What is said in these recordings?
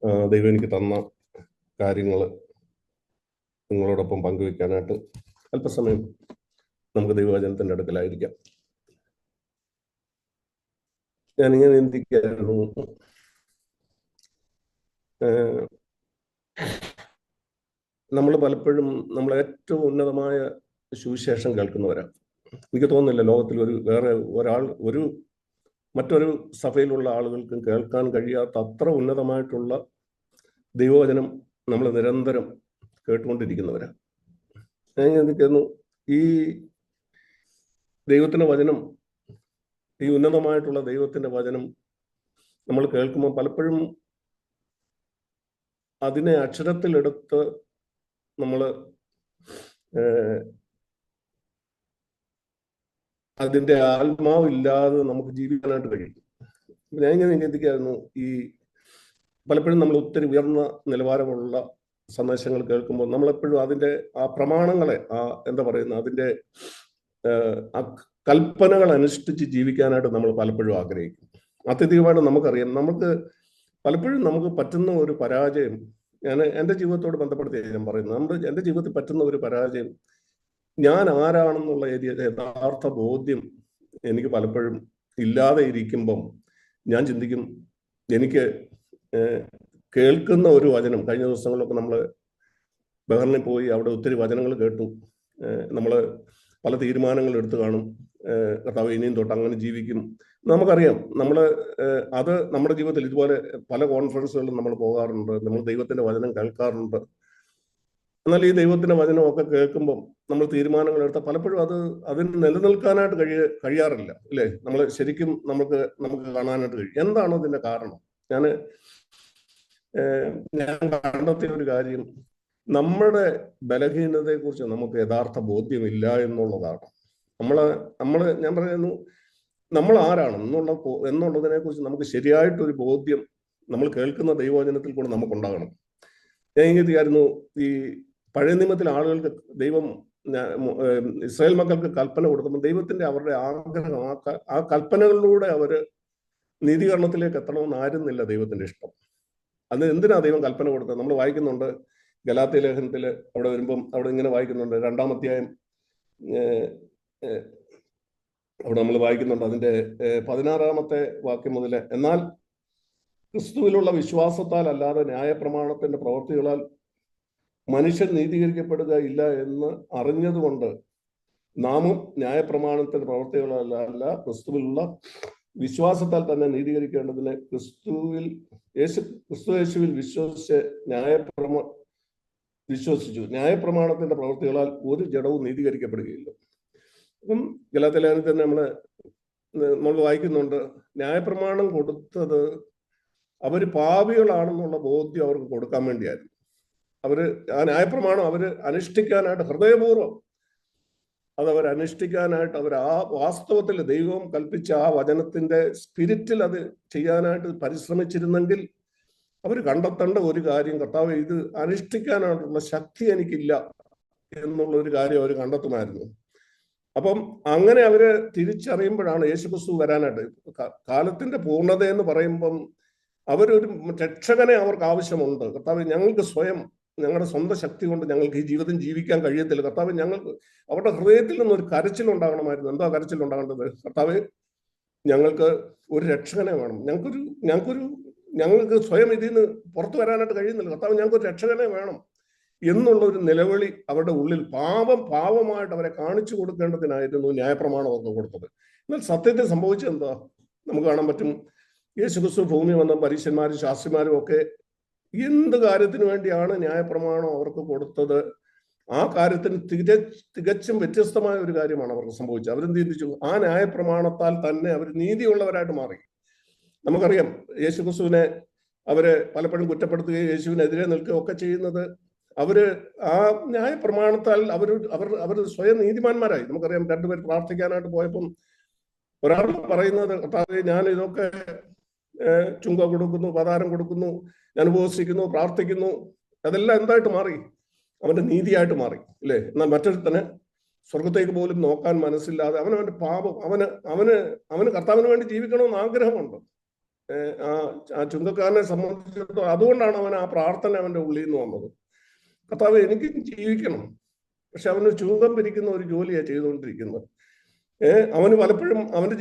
ദൈവം എനിക്ക് തന്ന കാര്യങ്ങൾ നിങ്ങളോടൊപ്പം പങ്കുവെക്കാനായിട്ട് അല്പസമയം നമുക്ക് ദൈവവചനത്തിൻ്റെ അടുക്കലായിരിക്കാം. ഞാനിങ്ങനെ ചിന്തിക്കായിരുന്നു, നമ്മൾ പലപ്പോഴും നമ്മൾ ഏറ്റവും ഉന്നതമായ സുവിശേഷം കേൾക്കുന്നവരാണ്. എനിക്ക് തോന്നുന്നില്ല ലോകത്തിൽ മറ്റൊരു സഭയിലുള്ള ആളുകൾക്കും കേൾക്കാൻ കഴിയാത്ത അത്ര ഉന്നതമായിട്ടുള്ള ദൈവവചനം നമ്മൾ നിരന്തരം കേട്ടുകൊണ്ടിരിക്കുന്നവരാണ്. ഞാൻ ചിന്തിക്കുന്നു, ഈ ദൈവത്തിൻ്റെ വചനം, ഈ ഉന്നതമായിട്ടുള്ള ദൈവത്തിൻ്റെ വചനം നമ്മൾ കേൾക്കുമ്പോൾ പലപ്പോഴും അതിനെ അക്ഷരത്തിലെടുത്ത് നമ്മൾ അതിൻ്റെ ആത്മാവില്ലാതെ നമുക്ക് ജീവിക്കാനായിട്ട് കഴിയും. ഞാൻ ഇങ്ങനെ ചിന്തിക്കായിരുന്നു, ഈ പലപ്പോഴും നമ്മൾ ഒത്തിരി ഉയർന്ന നിലവാരമുള്ള സന്ദേശങ്ങൾ കേൾക്കുമ്പോൾ നമ്മളെപ്പോഴും അതിൻ്റെ ആ പ്രമാണങ്ങളെ, എന്താ പറയുന്നത്, അതിൻ്റെ കൽപ്പനകൾ അനുഷ്ഠിച്ച് ജീവിക്കാനായിട്ട് നമ്മൾ പലപ്പോഴും ആഗ്രഹിക്കും. അത്യധികമായിട്ട് നമുക്കറിയാം, പലപ്പോഴും നമുക്ക് പറ്റുന്ന ഒരു പരാജയം, ഞാൻ എൻ്റെ ജീവിതത്തോട് ബന്ധപ്പെടുത്തി ഞാൻ പറയുന്നത്, എൻ്റെ ജീവിതത്തിൽ പറ്റുന്ന ഒരു പരാജയം, ഞാൻ ആരാണെന്നുള്ള യഥാർത്ഥ ബോധ്യം എനിക്ക് പലപ്പോഴും ഇല്ലാതെ ഇരിക്കുമ്പം ഞാൻ ചിന്തിക്കും, എനിക്ക് കേൾക്കുന്ന ഒരു വചനം, കഴിഞ്ഞ ദിവസങ്ങളിലൊക്കെ നമ്മൾ ബഹറിനിൽ പോയി അവിടെ ഒത്തിരി വചനങ്ങൾ കേട്ടു. നമ്മൾ പല തീരുമാനങ്ങൾ എടുത്തു കാണും, കർത്താവ് ഇനിയും തൊട്ട് അങ്ങനെ ജീവിക്കും. നമുക്കറിയാം, അത് നമ്മുടെ ജീവിതത്തിൽ ഇതുപോലെ പല കോൺഫറൻസുകളിലും നമ്മൾ പോകാറുണ്ട്, നമ്മൾ ദൈവത്തിന്റെ വചനം കേൾക്കാറുണ്ട്. എന്നാൽ ഈ ദൈവത്തിന്റെ വചനമൊക്കെ കേൾക്കുമ്പം നമ്മൾ തീരുമാനങ്ങൾ എടുത്താൽ പലപ്പോഴും അതിന് നിലനിൽക്കാനായിട്ട് കഴിയാറില്ല, അല്ലേ? നമ്മൾ ശരിക്കും നമുക്ക് കാണാനായിട്ട് കഴിയും. എന്താണ് ഇതിന്റെ കാരണം? ഞാൻ കണ്ടെത്തിയ ഒരു കാര്യം, നമ്മുടെ ബലഹീനതയെക്കുറിച്ച് നമുക്ക് യഥാർത്ഥ ബോധ്യമില്ല എന്നുള്ളതാണ്. ഞാൻ പറയുന്നു, നമ്മൾ ആരാണ് എന്നുള്ളതിനെ കുറിച്ച് നമുക്ക് ശരിയായിട്ടൊരു ബോധ്യം നമ്മൾ കേൾക്കുന്ന ദൈവവചനത്തിൽ കൂടെ നമുക്കുണ്ടാകണം. ഞാൻ ഇങ്ങനെയായിരുന്നു, ഈ പഴയ നിയമത്തിലെ ആളുകൾക്ക് ദൈവം ഇസ്രായേൽ മക്കൾക്ക് കൽപ്പന കൊടുക്കുമ്പോൾ ദൈവത്തിന്റെ അവരുടെ ആഗ്രഹം, ആ കൽപ്പനകളിലൂടെ അവര് നീതീകരണത്തിലേക്ക് എത്തണമെന്ന് ആയിരുന്നില്ല ദൈവത്തിന്റെ ഇഷ്ടം. അത് എന്തിനാ ദൈവം കൽപ്പന കൊടുത്തത്? നമ്മൾ വായിക്കുന്നുണ്ട് ഗലാത്യ ലേഖനത്തിൽ, അവിടെ വരുമ്പം അവിടെ ഇങ്ങനെ വായിക്കുന്നുണ്ട്, 2-ാം അധ്യായം അവിടെ നമ്മൾ വായിക്കുന്നുണ്ട്, അതിന്റെ 16-ാമത്തെ വാക്യം മുതൽ, എന്നാൽ ക്രിസ്തുവിലുള്ള വിശ്വാസത്താൽ അല്ലാതെ ന്യായപ്രമാണത്തിന്റെ പ്രവൃത്തികളാൽ മനുഷ്യൻ നീതീകരിക്കപ്പെടുക ഇല്ല എന്ന് അറിഞ്ഞതുകൊണ്ട് നാമും ന്യായപ്രമാണത്തിന്റെ പ്രവൃത്തികളല്ല ക്രിസ്തുവിലുള്ള വിശ്വാസത്താൽ തന്നെ നീതീകരിക്കേണ്ടതിന് ക്രിസ്തു യേശുവിൽ വിശ്വസിച്ചു. ന്യായപ്രമാണത്തിന്റെ പ്രവൃത്തികളാൽ ഒരു ജഡവും നീതീകരിക്കപ്പെടുകയില്ല. അപ്പം ഗലാത്യ ലേഖനത്തിൽ നമ്മൾ വായിക്കുന്നുണ്ട്, ന്യായപ്രമാണം കൊടുത്തത് അവര് പാപികളാണെന്നുള്ള ബോധ്യം അവർക്ക് കൊടുക്കാൻ വേണ്ടിയായിരുന്നു. ആ ന്യായപ്രമാണം അനുഷ്ഠിക്കാനായിട്ട് ഹൃദയപൂർവ്വം അനുഷ്ഠിക്കാനായിട്ട് വാസ്തവത്തിൽ ദൈവം കൽപ്പിച്ച ആ വചനത്തിന്റെ സ്പിരിറ്റിൽ അത് ചെയ്യാനായിട്ട് പരിശ്രമിച്ചിരുന്നെങ്കിൽ അവർ കണ്ടെത്തേണ്ട ഒരു കാര്യം, കർത്താവ് ഇത് അനുഷ്ഠിക്കാനായിട്ടുള്ള ശക്തി എനിക്കില്ല എന്നുള്ള ഒരു കാര്യം അവർ കണ്ടെത്തുമായിരുന്നു. അപ്പം അങ്ങനെ അവര് തിരിച്ചറിയുമ്പോഴാണ് യേശുക്രിസ്തു വരാനായിട്ട്. കാലത്തിന്റെ പൂർണ്ണത എന്ന് പറയുമ്പം അവരൊരു രക്ഷകനെ അവർക്ക് ആവശ്യമുണ്ട്. കർത്താവ്, ഞങ്ങളുടെ സ്വന്തം ശക്തി കൊണ്ട് ഞങ്ങൾക്ക് ഈ ജീവിതം ജീവിക്കാൻ കഴിയത്തില്ല. കർത്താവ്, അവരുടെ ഹൃദയത്തിൽ നിന്നൊരു കരച്ചിലുണ്ടാകണമായിരുന്നു. എന്താ കരച്ചിലുണ്ടാകേണ്ടത്? കർത്താവ്, ഞങ്ങൾക്ക് ഒരു രക്ഷകനെ വേണം, ഞങ്ങൾക്ക് സ്വയം ഇതിൽ നിന്ന് പുറത്തു വരാനായിട്ട് കഴിയുന്നില്ല. കർത്താവ്, ഞങ്ങൾക്കൊരു രക്ഷകനെ വേണം എന്നുള്ള ഒരു നിലവിളി അവരുടെ ഉള്ളിൽ പാവമായിട്ട് അവരെ കാണിച്ചു കൊടുക്കേണ്ടതിനായിരുന്നു ന്യായപ്രമാണം അവർക്ക് കൊടുത്തത്. എന്നാൽ സത്യത്തിൽ സംഭവിച്ചത് എന്താ നമുക്ക് കാണാൻ പറ്റും. യേശുക്രിസ്തു ഭൂമി വന്ന പരീശന്മാരും ശാസ്ത്രിമാരും ഒക്കെ എന്ത് കാര്യത്തിന് വേണ്ടിയാണ് ന്യായപ്രമാണം അവർക്ക് കൊടുത്തത്? ആ കാര്യത്തിന് തികച്ചും വ്യത്യസ്തമായ ഒരു കാര്യമാണ് അവർക്ക് സംഭവിച്ചത്. അവരെന്ത് ചിന്തിച്ചു? ആ ന്യായപ്രമാണത്താൽ തന്നെ അവർ നീതിയുള്ളവരായിട്ട് മാറി. നമുക്കറിയാം, യേശുക്രിസ്തുവിനെ അവര് പലപ്പോഴും കുറ്റപ്പെടുത്തുകയും യേശുവിനെതിരെ നിൽക്കുകയും ഒക്കെ ചെയ്യുന്നത് ആ ന്യായപ്രമാണത്താൽ അവർ സ്വയം നീതിമാന്മാരായി. നമുക്കറിയാം, രണ്ടുപേർ പ്രാർത്ഥിക്കാനായിട്ട് പോയപ്പം ഒരാൾ പറയുന്നത്, കർത്താവേ, ഞാൻ ഇതൊക്കെ ചുങ്ക കൊടുക്കുന്നു, പതാരം കൊടുക്കുന്നു, ഞാൻ ഉപവസിക്കുന്നു, പ്രാർത്ഥിക്കുന്നു, അതെല്ലാം എന്തായിട്ട് മാറി? അവന്റെ നീതിയായിട്ട് മാറി, അല്ലേ? എന്നാൽ മറ്റൊരുത്തന് സ്വർഗത്തേക്ക് പോലും നോക്കാൻ മനസ്സില്ലാതെ അവന്റെ പാപം, അവന് കർത്താവിന് വേണ്ടി ജീവിക്കണമെന്ന് ആഗ്രഹമുണ്ട്. ആ ചുങ്കക്കാരനെ സംബന്ധിച്ചിടത്തോളം അതുകൊണ്ടാണ് അവൻ ആ പ്രാർത്ഥന അവന്റെ ഉള്ളിൽ നിന്ന് വന്നത്. കർത്താവ് എനിക്ക് ജീവിക്കണം, പക്ഷെ അവന് ചുങ്കം പിരിക്കുന്ന ഒരു ജോലിയാണ് ചെയ്തുകൊണ്ടിരിക്കുന്നത്. അവന് പലപ്പോഴും അവന്റെ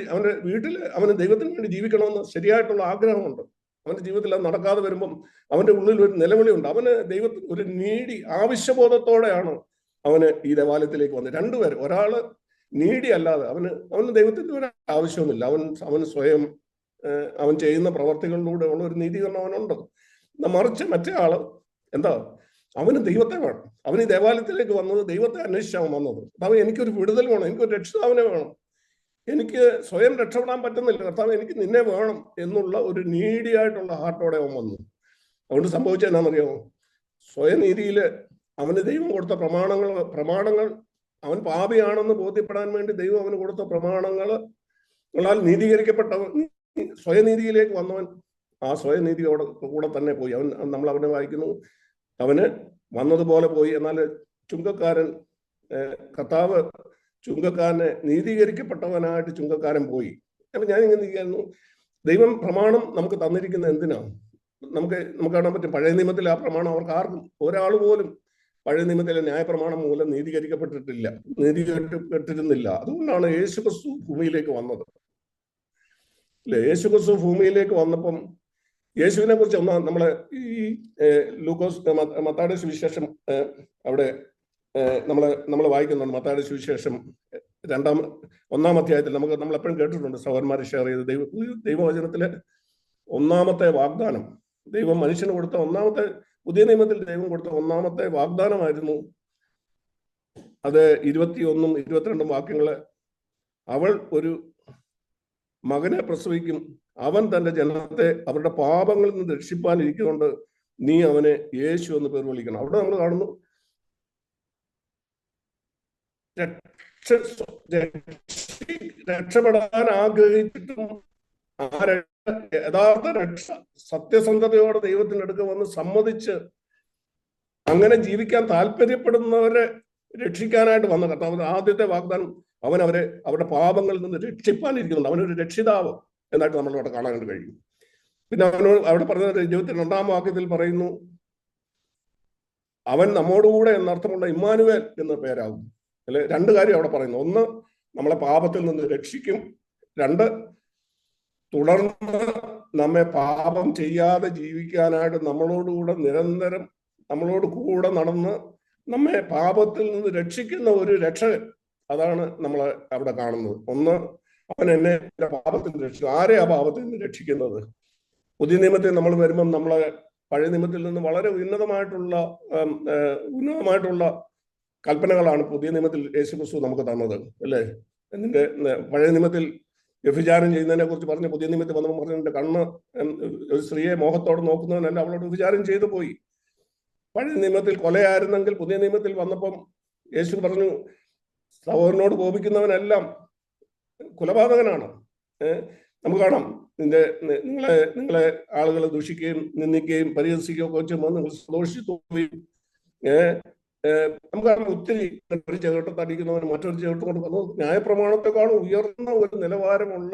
വീട്ടിൽ അവന് ദൈവത്തിന് വേണ്ടി ജീവിക്കണമെന്ന് ശരിയായിട്ടുള്ള ആഗ്രഹമുണ്ട്. അവന്റെ ജീവിതത്തിൽ അത് നടക്കാതെ വരുമ്പം അവന്റെ ഉള്ളിൽ ഒരു നിലവിളിയുണ്ട്. അവന് ദൈവത്തിന് ഒരു നീടി ആവശ്യബോധത്തോടെയാണ് അവന് ഈ ദേവാലയത്തിലേക്ക് വന്നത്. രണ്ടുപേർ, ഒരാള് നീടി അല്ലാതെ അവന് ദൈവത്തിന്റെ ഒരു ആവശ്യവുമില്ല. അവൻ സ്വയം അവൻ ചെയ്യുന്ന പ്രവർത്തികളിലൂടെ ഉള്ള ഒരു നീതീകരണം അവനുണ്ട്. മറിച്ച് മറ്റേ ആള് എന്താ, അവന് ദൈവത്തെ വേണം. അവൻ ഈ ദേവാലയത്തിലേക്ക് വന്നത് ദൈവത്തെ അന്വേഷിച്ചാണ് വന്നത്. കർത്താവ് എനിക്കൊരു വിടുതൽ വേണം, എനിക്കൊരു രക്ഷിതാവിനെ വേണം, എനിക്ക് സ്വയം രക്ഷപ്പെടാൻ പറ്റുന്നില്ല, കർത്താവ് എനിക്ക് നിന്നെ വേണം എന്നുള്ള ഒരു നീഡിയായിട്ടുള്ള ഹാർട്ടോടെ അവൻ വന്നു. അതുകൊണ്ട് സംഭവിച്ചത് എന്നാണെന്നറിയാമോ? സ്വയനീതിയില് അവന് ദൈവം കൊടുത്ത പ്രമാണങ്ങൾ അവൻ പാപിയാണെന്ന് ബോധ്യപ്പെടാൻ വേണ്ടി ദൈവം അവന് കൊടുത്ത പ്രമാണങ്ങളാൽ നീതീകരിക്കപ്പെട്ടവൻ സ്വയനീതിയിലേക്ക് വന്നവൻ ആ സ്വയനീതിയോടെ കൂടെ തന്നെ പോയി. നമ്മൾ അവനെ വായിക്കുന്നു, അവന് വന്നതുപോലെ പോയി. എന്നാൽ ചുങ്കക്കാരൻ, കർത്താവ് ചുങ്കക്കാരനെ നീതീകരിക്കപ്പെട്ടവനായിട്ട് ചുങ്കക്കാരൻ പോയി. അപ്പൊ ഞാനിങ്ങനെ ഇരിക്കുന്നു, ദൈവം പ്രമാണം നമുക്ക് തന്നിരിക്കുന്നത് എന്തിനാണ്? നമുക്ക് കാണാൻ പറ്റും, പഴയ നിയമത്തിൽ ആ പ്രമാണം അവർക്ക് ആർക്കും ഒരാൾ പോലും പഴയ നിയമത്തിലെ ന്യായപ്രമാണം മൂലം നീതീകരിക്കപ്പെട്ടിരുന്നില്ല. അതുകൊണ്ടാണ് യേശുക്രിസ്തു ഭൂമിയിലേക്ക് വന്നത്. അല്ലെ, യേശുക്രിസ്തു ഭൂമിയിലേക്ക് വന്നപ്പം യേശുവിനെ കുറിച്ച് നമ്മളെ ഈ ലൂക്കോസ് മത്തായിയുടെ സുവിശേഷം അവിടെ നമ്മൾ വായിക്കുന്നുണ്ട്. മത്തായിയുടെ സുവിശേഷം 1-ാം അധ്യായത്തിൽ നമ്മൾ എപ്പോഴും കേട്ടിട്ടുണ്ട്, സഹോദരന്മാരെ ഷെയർ ചെയ്ത്, ദൈവവചനത്തിലെ ഒന്നാമത്തെ വാഗ്ദാനം, ദൈവം മനുഷ്യന് കൊടുത്ത പുതിയ നിയമത്തിൽ ദൈവം കൊടുത്ത ഒന്നാമത്തെ വാഗ്ദാനമായിരുന്നു അത്. 21ഉം 22ഉം വാക്യങ്ങള്, അവൾ ഒരു മകനെ പ്രസവിക്കും, അവൻ തന്റെ ജനത്തെ അവരുടെ പാപങ്ങളിൽ നിന്ന് രക്ഷിപ്പാനിരിക്കുന്നുണ്ട്, നീ അവനെ യേശു എന്ന് പേർ വിളിക്കണം. അവിടെ നമ്മൾ കാണുന്നു, രക്ഷപ്പെടാൻ ആഗ്രഹിച്ചിട്ടും യഥാർത്ഥ രക്ഷ സത്യസന്ധതയോടെ ദൈവത്തിന്റെ അടുക്ക വന്ന് സമ്മതിച്ച് അങ്ങനെ ജീവിക്കാൻ താല്പര്യപ്പെടുന്നവരെ രക്ഷിക്കാനായിട്ട് വന്ന കർത്താവ് ആദ്യത്തെ വാഗ്ദാനം, അവരുടെ പാപങ്ങളിൽ നിന്ന് രക്ഷിപ്പാനിരിക്കുന്നുണ്ട്. അവനൊരു രക്ഷിതാവ് എന്നായിട്ട് നമ്മളവിടെ കാണാൻ കഴിയും. പിന്നെ അവിടെ പറഞ്ഞത് 22-ാം വാക്യത്തിൽ പറയുന്നു, അവൻ നമ്മോടുകൂടെ എന്നർത്ഥമുള്ള ഇമ്മാനുവേൽ എന്ന പേരാകും. അല്ലെ, രണ്ട് കാര്യം അവിടെ പറയുന്നു. ഒന്ന്, നമ്മളെ പാപത്തിൽ നിന്ന് രക്ഷിക്കും. രണ്ട്, തുടർന്ന് നമ്മെ പാപം ചെയ്യാതെ ജീവിക്കാനായിട്ട് നമ്മളോടുകൂടെ നിരന്തരം നമ്മളോട് കൂടെ നടന്ന് നമ്മെ പാപത്തിൽ നിന്ന് രക്ഷിക്കുന്ന ഒരു രക്ഷകൻ. അതാണ് നമ്മൾ അവിടെ കാണുന്നത്. ഒന്ന്, അവൻ എന്നെ പാപത്തിൽ നിന്ന് രക്ഷിക്കും. ആരെയാ പാപത്തിൽ നിന്ന് രക്ഷിക്കുന്നത്? പുതിയ നിയമത്തിൽ നമ്മൾ വരുമ്പം നമ്മളെ പഴയ നിയമത്തിൽ നിന്ന് വളരെ ഉന്നതമായിട്ടുള്ള കൽപ്പനകളാണ് പുതിയ നിയമത്തിൽ യേശുക്രിസ്തു നമുക്ക് തന്നത്. അല്ലേ, എന്നിന്റെ പഴയ നിയമത്തിൽ വ്യഭിചാരം ചെയ്യുന്നതിനെ കുറിച്ച് പറഞ്ഞ് പുതിയ നിയമത്തിൽ വന്നപ്പോൾ പറഞ്ഞിട്ട്, കണ്ണ് ഒരു സ്ത്രീയെ മോഹത്തോടെ നോക്കുന്നവനല്ല, അവളോട് വ്യഭിചാരം ചെയ്തു പോയി. പഴയ നിയമത്തിൽ കൊലയായിരുന്നെങ്കിൽ പുതിയ നിയമത്തിൽ വന്നപ്പം യേശു പറഞ്ഞു, സഹോദരനോട് കോപിക്കുന്നവനെല്ലാം കൊലപാതകനാണ്. നമുക്ക് കാണാം, നിങ്ങളെ ആളുകൾ ദൂഷിക്കുകയും നിന്ദിക്കുകയും പരിഹസിക്കുകയും ഒക്കെ വെച്ച് നിങ്ങൾ സന്തോഷിച്ചു പോവുകയും നമുക്ക് കാണാം, ഒത്തിരി ഒരു ചേട്ടത്ത് അടിക്കുന്നവന് മറ്റൊരു ചേട്ടത്ത് കൊണ്ട് വന്നു. ന്യായപ്രമാണത്തെക്കാളും ഉയർന്ന ഒരു നിലവാരമുള്ള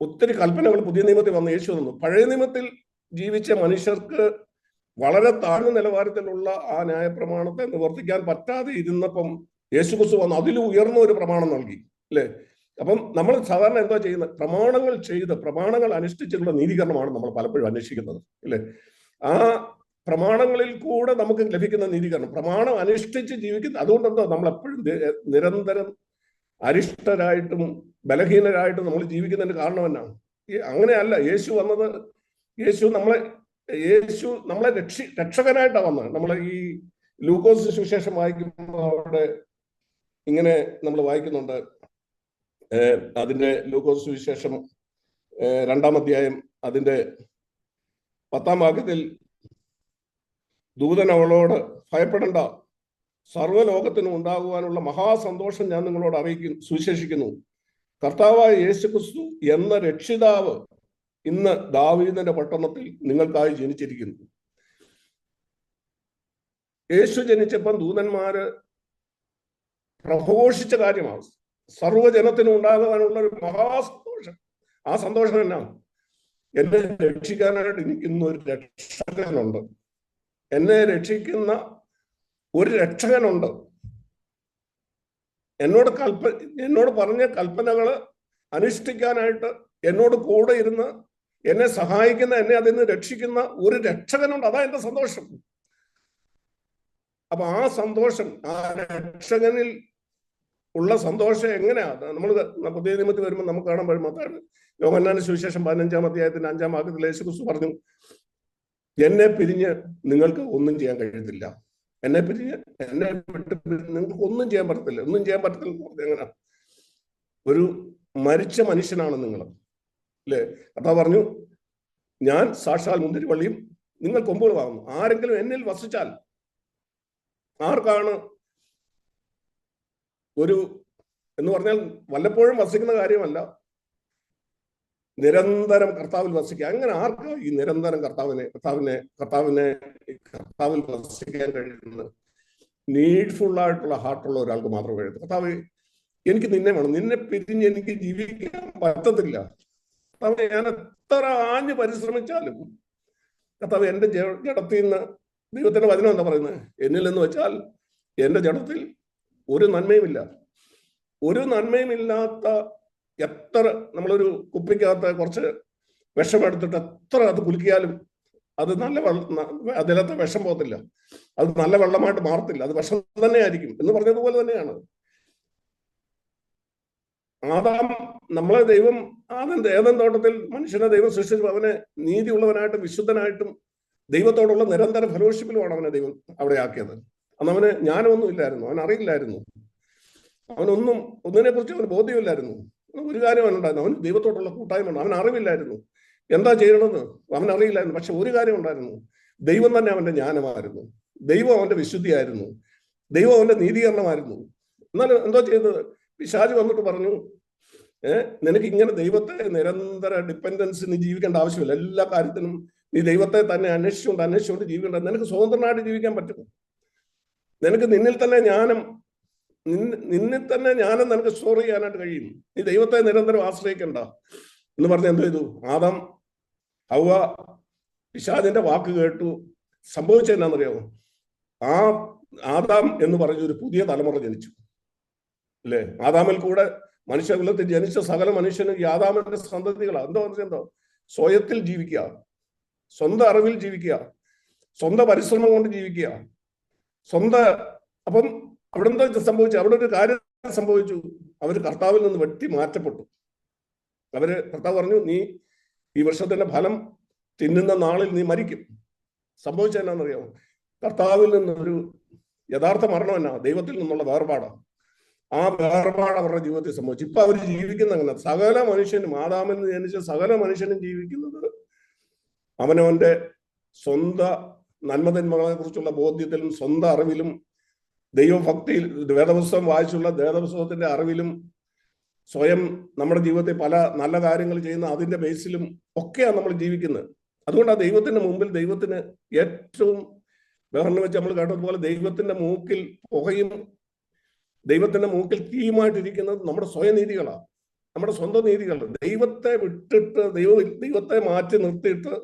ഒത്തിരി കൽപ്പനകൾ പുതിയ നിയമത്തിൽ വന്ന് യേശു തന്നു. പഴയ നിയമത്തിൽ ജീവിച്ച മനുഷ്യർക്ക് വളരെ താഴ്ന്ന നിലവാരത്തിലുള്ള ആ ന്യായപ്രമാണത്തെ നിവർത്തിക്കാൻ പറ്റാതെ ഇരുന്നപ്പം യേശുക്രിസ്തു വന്ന് അതിലും ഉയർന്ന ഒരു പ്രമാണം നൽകി. അല്ലേ, അപ്പം നമ്മൾ സാധാരണ എന്താ ചെയ്യുന്നത്? പ്രമാണങ്ങൾ അനുഷ്ഠിച്ചിട്ടുള്ള നീതീകരണമാണ് നമ്മൾ പലപ്പോഴും അന്വേഷിക്കുന്നത്. അല്ലേ, ആ പ്രമാണങ്ങളിൽ കൂടെ നമുക്ക് ലഭിക്കുന്ന നീതീകരണം, പ്രമാണം അനുഷ്ഠിച്ച് ജീവിക്കുന്ന. അതുകൊണ്ടെന്താ നമ്മൾ എപ്പോഴും നിരന്തരം അരിഷ്ടരായിട്ടും ബലഹീനരായിട്ടും നമ്മൾ ജീവിക്കുന്നതിന്റെ കാരണം എന്നാണ്? അങ്ങനെയല്ല യേശു വന്നത്. യേശു നമ്മളെ രക്ഷകനായിട്ടാണ് വന്നത്. നമ്മളെ ഈ ലൂക്കോസ് സുവിശേഷം വായിക്കുമ്പോൾ അവിടെ ഇങ്ങനെ നമ്മൾ വായിക്കുന്നുണ്ട്. അതിന്റെ ലൂക്കോസ് സുവിശേഷം 2-ാം അധ്യായം അതിന്റെ 10-ാം വാക്യത്തിൽ, ദൂതൻ അവളോട്, ഭയപ്പെടേണ്ട, സർവ്വലോകത്തിനും ഉണ്ടാകുവാനുള്ള മഹാസന്തോഷം ഞാൻ നിങ്ങളോട് സുവിശേഷിക്കുന്നു. കർത്താവായ യേശുക്രിസ്തു എന്ന രക്ഷിതാവ് ഇന്ന് ദാവീദിന്റെ പട്ടണത്തിൽ നിങ്ങൾക്കായി ജനിച്ചിരിക്കുന്നു. യേശു ജനിച്ചപ്പം ദൂതന്മാര് പ്രഘോഷിച്ച കാര്യമാണ്. സർവ്വജനത്തിനും ഉണ്ടാകാനുള്ള ഒരു മഹാസന്തോഷം. ആ സന്തോഷം എന്നാണ്? എന്നെ രക്ഷിക്കാനായിട്ട് എനിക്കിന്ന് ഒരു രക്ഷകനുണ്ട്. എന്നെ രക്ഷിക്കുന്ന ഒരു രക്ഷകനുണ്ട്. എന്നോട് പറഞ്ഞ കൽപ്പനകള് അനുഷ്ഠിക്കാനായിട്ട് എന്നോട് കൂടെ ഇരുന്ന് എന്നെ സഹായിക്കുന്ന, എന്നെ അതിൽ നിന്ന് രക്ഷിക്കുന്ന ഒരു രക്ഷകനുണ്ട്. അതാ എന്റെ സന്തോഷം. അപ്പൊ ആ സന്തോഷം, ആ രക്ഷകനിൽ ഉള്ള സന്തോഷം എങ്ങനെയാ നമ്മൾ പുതിയ നിയമത്തിൽ വരുമ്പോൾ നമുക്ക് കാണാൻ പറ്റുന്നതാണ്. യോഹന്നാന്റെ സുവിശേഷം 15-ാം അധ്യായത്തിന്റെ 5-ാം വാക്യത്തിൽ യേശുക്രിസ്തു പറഞ്ഞു, എന്നെ പിരിഞ്ഞ് നിങ്ങൾക്ക് ഒന്നും ചെയ്യാൻ കഴിയത്തില്ല. എന്നെ വിട്ട് നിങ്ങൾക്ക് ഒന്നും ചെയ്യാൻ പറ്റത്തില്ല. ഒന്നും ചെയ്യാൻ പറ്റത്തില്ല. എങ്ങനെ? ഒരു മരിച്ച മനുഷ്യനാണ് നിങ്ങൾ, അല്ലേ? കർത്താവ് പറഞ്ഞു, ഞാൻ സാക്ഷാൽ മുന്തിരിവള്ളിയും നിങ്ങൾ കൊമ്പുകളാകുന്നു. ആരെങ്കിലും എന്നിൽ വസിച്ചാൽ, ആർക്കാണ് ഒരു എന്ന് പറഞ്ഞാൽ വല്ലപ്പോഴും വസിക്കുന്ന കാര്യമല്ല, നിരന്തരം കർത്താവിൽ വസിക്കുക. അങ്ങനെ ആർക്കാ ഈ നിരന്തരം കർത്താവിൽ വസിക്കാൻ കഴിയുന്നത്? നീഡ്ഫുൾ ആയിട്ടുള്ള ഹാർട്ടുള്ള ഒരാൾക്ക് മാത്രമേ കഴിയൂ. കർത്താവ്, എനിക്ക് നിന്നെ വേണം, നിന്നെ പിരിഞ്ഞ് എനിക്ക് ജീവിക്കാൻ പറ്റത്തില്ല. കർത്താവ്, ഞാൻ എത്ര ആഞ്ഞ് പരിശ്രമിച്ചാലും കർത്താവ് എന്റെ ജഡത്തിൽ നിന്ന്, ദൈവത്തിന്റെ വചനം എന്താ പറയുന്നത്? എന്നിൽ എന്ന് വെച്ചാൽ എന്റെ ജഡത്തിൽ ഒരു നന്മയുമില്ല. ഒരു നന്മയുമില്ലാത്ത, എത്ര നമ്മളൊരു കുപ്പിക്കകത്ത് കുറച്ച് വിഷം എടുത്തിട്ട് എത്ര അത് കുലുക്കിയാലും അത് നല്ല അതിലത്തെ വിഷം പോകത്തില്ല, അത് നല്ല വെള്ളമായിട്ട് മാറത്തില്ല, അത് വിഷം തന്നെ ആയിരിക്കും എന്ന് പറഞ്ഞതുപോലെ തന്നെയാണ്. നമ്മളെ ദൈവം ഏതൻ തോട്ടത്തിൽ മനുഷ്യനെ ദൈവം സൃഷ്ടിച്ചു. അവനെ നീതിയുള്ളവനായിട്ടും വിശുദ്ധനായിട്ടും ദൈവത്തോടുള്ള നിരന്തര ഫെലോഷിപ്പിലുമാണ് അവനെ ദൈവം അവിടെ ആക്കിയത്. അന്ന് അവന് ജ്ഞാനമൊന്നും ഇല്ലായിരുന്നു, അവൻ അറിയില്ലായിരുന്നു, ഒന്നിനെ കുറിച്ച് അവന് ബോധ്യമില്ലായിരുന്നു. ഒരു കാര്യം അവനുണ്ടായിരുന്നു, അവൻ ദൈവത്തോടുള്ള കൂട്ടായ്മ, അവൻ അറിവില്ലായിരുന്നു എന്താ ചെയ്യണമെന്ന്, അവൻ അറിയില്ലായിരുന്നു. പക്ഷെ ഒരു കാര്യം ഉണ്ടായിരുന്നു, ദൈവം തന്നെ അവന്റെ ജ്ഞാനമായിരുന്നു, ദൈവം അവന്റെ വിശുദ്ധിയായിരുന്നു, ദൈവം അവന്റെ നീതീകരണമായിരുന്നു. എന്നാൽ എന്തോ ചെയ്തത്? പിശാച് വന്നിട്ട് പറഞ്ഞു, നിനക്ക് ഇങ്ങനെ ദൈവത്തെ നിരന്തര ഡിപ്പെൻഡൻസ് നീ ജീവിക്കേണ്ട ആവശ്യമില്ല. എല്ലാ കാര്യത്തിനും നീ ദൈവത്തെ തന്നെ അന്വേഷിച്ചുകൊണ്ട് ജീവിക്കേണ്ട. നിനക്ക് സ്വതന്ത്രമായിട്ട് ജീവിക്കാൻ പറ്റും. നിനക്ക് നിന്നിൽ തന്നെ ജ്ഞാനം നിനക്ക് സ്റ്റോർ ചെയ്യാനായിട്ട് കഴിയും. നീ ദൈവത്തെ നിരന്തരം ആശ്രയിക്കണ്ട എന്ന് പറഞ്ഞ് എന്തോ ചെയ്തു? ഹവ്വ പിശാചിന്റെ വാക്ക് കേട്ടു. സംഭവിച്ചത് എന്നാണെന്നറിയാമോ? ആദാം എന്ന് പറഞ്ഞൊരു പുതിയ തലമുറ ജനിച്ചു, അല്ലേ? ആദാമിൽ കൂടെ മനുഷ്യകുലത്തിൽ ജനിച്ച സകല മനുഷ്യനും ഈ ആദാമിന്റെ സന്തതികളാണ്. എന്തോ സ്വയത്തിൽ ജീവിക്കുക, സ്വന്തം അറിവിൽ ജീവിക്കുക, സ്വന്തം പരിശ്രമം കൊണ്ട് ജീവിക്കുക, അപ്പം അവിടെ എന്താ സംഭവിച്ചു? അവിടെ ഒരു കാര്യം സംഭവിച്ചു. അവര് കർത്താവിൽ നിന്ന് വെട്ടി മാറ്റപ്പെട്ടു. കർത്താവ് പറഞ്ഞു, നീ ഈ വർഷത്തിന്റെ ഫലം തിന്നുന്ന നാളിൽ നീ മരിക്കും. സംഭവിച്ചത് എന്നാണെന്നറിയാമോ? കർത്താവിൽ നിന്നൊരു യഥാർത്ഥ മരണം എന്നാ? ദൈവത്തിൽ നിന്നുള്ള വേർപാടാണ്. ആ വേർപാട് അവരുടെ ജീവിതത്തിൽ സംഭവിച്ചു. ഇപ്പൊ അവർ ജീവിക്കുന്ന അങ്ങനെ. സകല മനുഷ്യനും, ആദാമിൽ നിന്ന് ജനിച്ച സകല മനുഷ്യനും ജീവിക്കുന്നത് അവനവന്റെ സ്വന്തം നന്മതിന്മകളെ കുറിച്ചുള്ള ബോധ്യത്തിലും സ്വന്തം അറിവിലും ദൈവഭക്തിയിൽ, വേദപുസ്തകം വായിച്ചുള്ള വേദപുസ്തകത്തിന്റെ അറിവിലും സ്വയം നമ്മുടെ ജീവിതത്തിൽ പല നല്ല കാര്യങ്ങൾ ചെയ്യുന്ന അതിന്റെ ബേസിലും ഒക്കെയാണ് നമ്മൾ ജീവിക്കുന്നത്. അതുകൊണ്ടാണ് ദൈവത്തിന്റെ മുമ്പിൽ ദൈവത്തിന് ഏറ്റവും വേറെ വെച്ച് നമ്മൾ കേട്ടതുപോലെ ദൈവത്തിന്റെ മൂക്കിൽ പുകയും ദൈവത്തിന്റെ മൂക്കിൽ തീയുമായിട്ടിരിക്കുന്നത് നമ്മുടെ സ്വയനീതികളാണ്, നമ്മുടെ സ്വന്തം നീതികൾ. ദൈവത്തെ വിട്ടിട്ട് ദൈവത്തെ മാറ്റി നിർത്തിയിട്ട്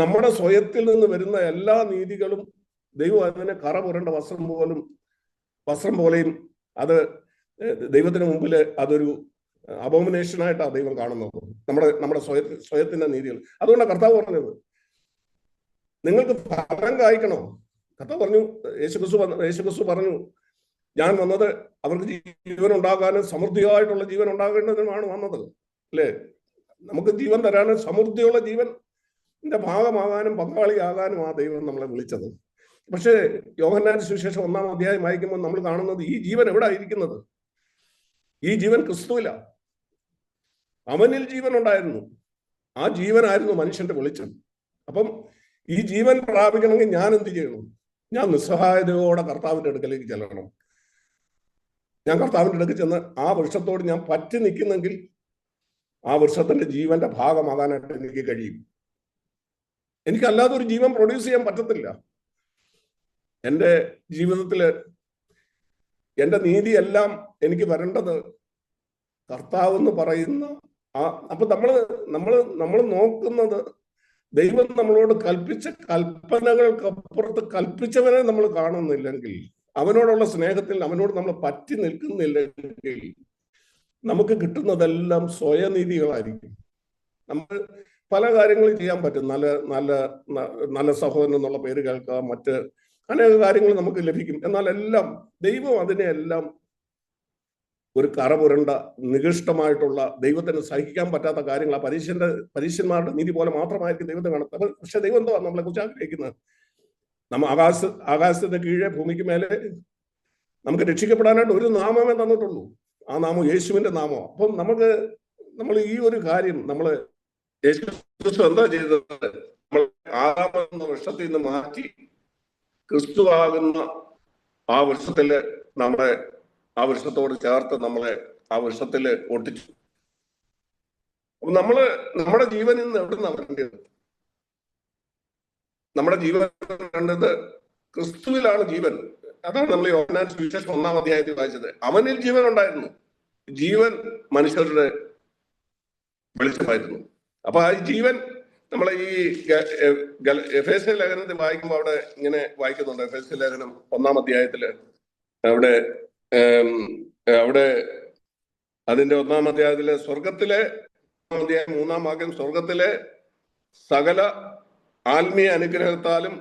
നമ്മുടെ സ്വയത്തിൽ നിന്ന് വരുന്ന എല്ലാ നീതികളും ദൈവം അതിനെ കറ പുരണ്ട വസ്ത്രം പോലെയും അത് ദൈവത്തിന് മുമ്പിൽ അതൊരു അബോമിനേഷനായിട്ടാണ് ദൈവം കാണുന്നത്, നമ്മുടെ സ്വയത്തിന്റെ നീതികൾ. അതുകൊണ്ടാണ് കർത്താവ് പറഞ്ഞത്, നിങ്ങൾക്ക് ഫലം കായ്ക്കണോ? കർത്താവ് പറഞ്ഞു, യേശുക്രിസ്തു പറഞ്ഞു, ഞാൻ വന്നത് അവർക്ക് ജീവൻ ഉണ്ടാകാനും സമൃദ്ധിയായിട്ടുള്ള ജീവൻ ഉണ്ടാകേണ്ടതിനുമാണ് വന്നത്, അല്ലേ? നമുക്ക് ജീവൻ തരാനും സമൃദ്ധിയുള്ള ജീവന്റെ ഭാഗമാകാനും പങ്കാളിയാകാനും ആ ദൈവം നമ്മളെ വിളിച്ചത്. പക്ഷേ യോഹന്നാന്റെ സുവിശേഷം 1-ാം അധ്യായം വായിക്കുമ്പോൾ നമ്മൾ കാണുന്നത് ഈ ജീവൻ എവിടെ ആയിരിക്കുന്നത്? ഈ ജീവൻ ക്രിസ്തുവില. അവനിൽ ജീവൻ ഉണ്ടായിരുന്നു, ആ ജീവനായിരുന്നു മനുഷ്യന്റെ വെളിച്ചം. അപ്പം ഈ ജീവൻ പ്രാപിക്കണമെങ്കിൽ ഞാൻ എന്ത് ചെയ്യണം? ഞാൻ നിസ്സഹായതയോടെ കർത്താവിന്റെ അടുക്കലേക്ക് ചെല്ലണം. ഞാൻ കർത്താവിന്റെ അടുക്കൽ ചെന്ന് ആ വൃക്ഷത്തോട് ഞാൻ പറ്റി നിൽക്കുന്നെങ്കിൽ ആ വൃക്ഷത്തിന്റെ ജീവന്റെ ഭാഗമാകാനായിട്ട് എനിക്ക് കഴിയും. എനിക്കല്ലാതെ ഒരു ജീവൻ പ്രൊഡ്യൂസ് ചെയ്യാൻ പറ്റത്തില്ല. എൻ്റെ ജീവിതത്തില് എൻ്റെ നീതിയെല്ലാം എനിക്ക് വരേണ്ടത് കർത്താവ് എന്ന് പറയുന്ന അപ്പൊ നമ്മൾ നോക്കുന്നത് ദൈവം നമ്മളോട് കൽപ്പിച്ച കൽപ്പനകൾക്കപ്പുറത്ത് കൽപ്പിച്ചവനെ നമ്മൾ കാണുന്നില്ലെങ്കിൽ, അവനോടുള്ള സ്നേഹത്തിൽ അവനോട് നമ്മൾ പറ്റി നിൽക്കുന്നില്ലെങ്കിൽ നമുക്ക് കിട്ടുന്നതെല്ലാം സ്വയനീതികളായിരിക്കും. നമുക്ക് പല കാര്യങ്ങളും ചെയ്യാൻ പറ്റും. നല്ല നല്ല നല്ല സഹോദരൻ എന്നുള്ള പേര് കേൾക്കാം, മറ്റ് അനേക കാര്യങ്ങൾ നമുക്ക് ലഭിക്കും. എന്നാൽ എല്ലാം ദൈവം അതിനെയെല്ലാം ഒരു കറപുരണ്ട നികൃഷ്ടമായിട്ടുള്ള ദൈവത്തിന് സഹിക്കാൻ പറ്റാത്ത കാര്യങ്ങൾ ആ പരീക്ഷന്മാരുടെ നീതി പോലെ മാത്രമായിരിക്കും ദൈവത്തെ കാണുന്നത്. പക്ഷെ ദൈവം എന്താ നമ്മളെ കുറിച്ച് ആഗ്രഹിക്കുന്നത്? നമ്മ ആകാശത്തിന്റെ കീഴെ ഭൂമിക്ക് മേലെ നമുക്ക് രക്ഷിക്കപ്പെടാനായിട്ട് ഒരു നാമമേ തന്നിട്ടുള്ളൂ. ആ നാമം യേശുവിന്റെ നാമം. അപ്പം നമ്മൾ ഈ ഒരു കാര്യം യേശു ക്രിസ്തു എന്താ ചെയ്തത്? നമ്മൾ ആദാമെന്ന വൃക്ഷത്തിൽ നിന്ന് മാറ്റി ക്രിസ്തുവാകുന്ന ആ വൃക്ഷത്തില് ആ വൃക്ഷത്തോട് ചേർത്ത് നമ്മളെ ആ വൃക്ഷത്തില് ഒട്ടിച്ചു. അപ്പൊ നമ്മുടെ ജീവനിൽ നിന്ന് എവിടെ നിന്നാണ് വരേണ്ടത്? നമ്മുടെ ജീവൻ കണ്ടത് ക്രിസ്തുവിലാണ് ജീവൻ. അതാണ് നമ്മൾ യോഹന്നാൻ സുവിശേഷം 1-ാം അധ്യായത്തിൽ വായിച്ചത്. അവനിൽ ജീവൻ ഉണ്ടായിരുന്നു, ജീവൻ മനുഷ്യരുടെ വെളിച്ചമായിരുന്നു. അപ്പൊ ആ ജീവൻ നമ്മളെ ഈ എഫേസ്യ ലേഖനത്തിൽ വായിക്കുമ്പോൾ അവിടെ ഇങ്ങനെ വായിക്കുന്നുണ്ട്. എഫേസ്യ ലേഖനം 1-ാം അധ്യായത്തില് അവിടെ അതിന്റെ 1-ാം അധ്യായത്തിലെ സ്വർഗത്തിലെ 3-ാം വാക്യം, സ്വർഗത്തിലെ സകല ആത്മീയ അനുഗ്രഹത്താലും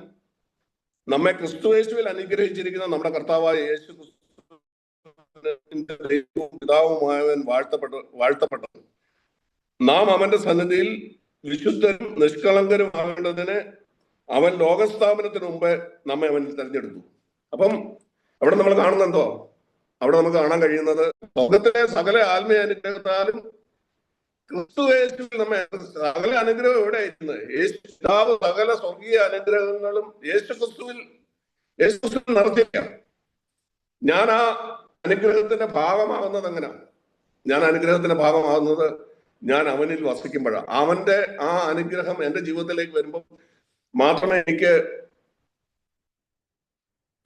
നമ്മെ ക്രിസ്തുയേശുവിൽ അനുഗ്രഹിച്ചിരിക്കുന്ന നമ്മുടെ കർത്താവായ യേശു ദൈവവും പിതാവുമായവൻ വാഴ്ത്തപ്പെട്ടത്. നാം അവന്റെ സന്നിധിയിൽ വിശുദ്ധരും നിഷ്കളങ്കരും ആകേണ്ടതിന് അവൻ ലോകസ്ഥാപനത്തിന് മുമ്പേ നമ്മെ അവൻ തെരഞ്ഞെടുത്തു. അപ്പം അവിടെ നമ്മൾ കാണുന്നുണ്ടോ? അവിടെ നമുക്ക് കാണാൻ കഴിയുന്നത് ലോകത്തിലെ സകല ആത്മീയ അനുഗ്രഹത്താലും ക്രിസ്തുയേശുവിൽ നമ്മെ സകല അനുഗ്രഹം എവിടെ ആയിരുന്നത്? യേശു പിതാവ് സകല സ്വർഗീയ അനുഗ്രഹങ്ങളും യേശു ക്രിസ്തുവിൽ നടത്തിയിരിക്കാം. ഞാൻ ആ അനുഗ്രഹത്തിന്റെ ഭാഗമാകുന്നത് എങ്ങനെയാണ്? ഞാൻ അനുഗ്രഹത്തിന്റെ ഭാഗമാകുന്നത് ഞാൻ അവനിൽ വസിക്കുമ്പോഴാണ്. അവന്റെ ആ അനുഗ്രഹം എന്റെ ജീവിതത്തിലേക്ക് വരുമ്പോൾ മാത്രമേ എനിക്ക്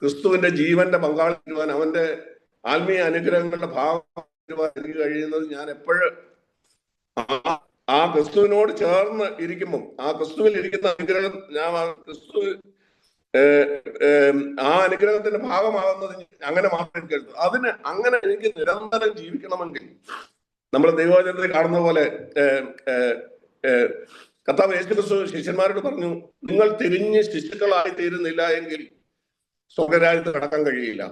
ക്രിസ്തുവിന്റെ ജീവന്റെ പങ്കാളിക്കുവാൻ, അവന്റെ ആത്മീയ അനുഗ്രഹങ്ങളുടെ ഭാഗമാക്കുവാൻ എനിക്ക് കഴിയുന്നത് ഞാൻ എപ്പോഴും ആ ക്രിസ്തുവിനോട് ചേർന്ന് ഇരിക്കുമ്പോൾ, ആ ക്രിസ്തുവിൽ ഇരിക്കുന്ന അനുഗ്രഹം ഞാൻ ആ അനുഗ്രഹത്തിന്റെ ഭാഗമാകുന്നത് അങ്ങനെ മാത്രമേ എനിക്ക് എഴുതൂ. അങ്ങനെ എനിക്ക് നിരന്തരം ജീവിക്കണമെങ്കിൽ നമ്മൾ ദൈവവചനത്തിൽ കാണുന്ന പോലെ കർത്താവ് യേശു ക്രിസ്തു ശിഷ്യന്മാരോട് പറഞ്ഞു, നിങ്ങൾ തിരിഞ്ഞ് ശിശുക്കളായി തീരുന്നില്ല എങ്കിൽ സ്വർഗരാജ്യത്ത് കടക്കാൻ കഴിയില്ല.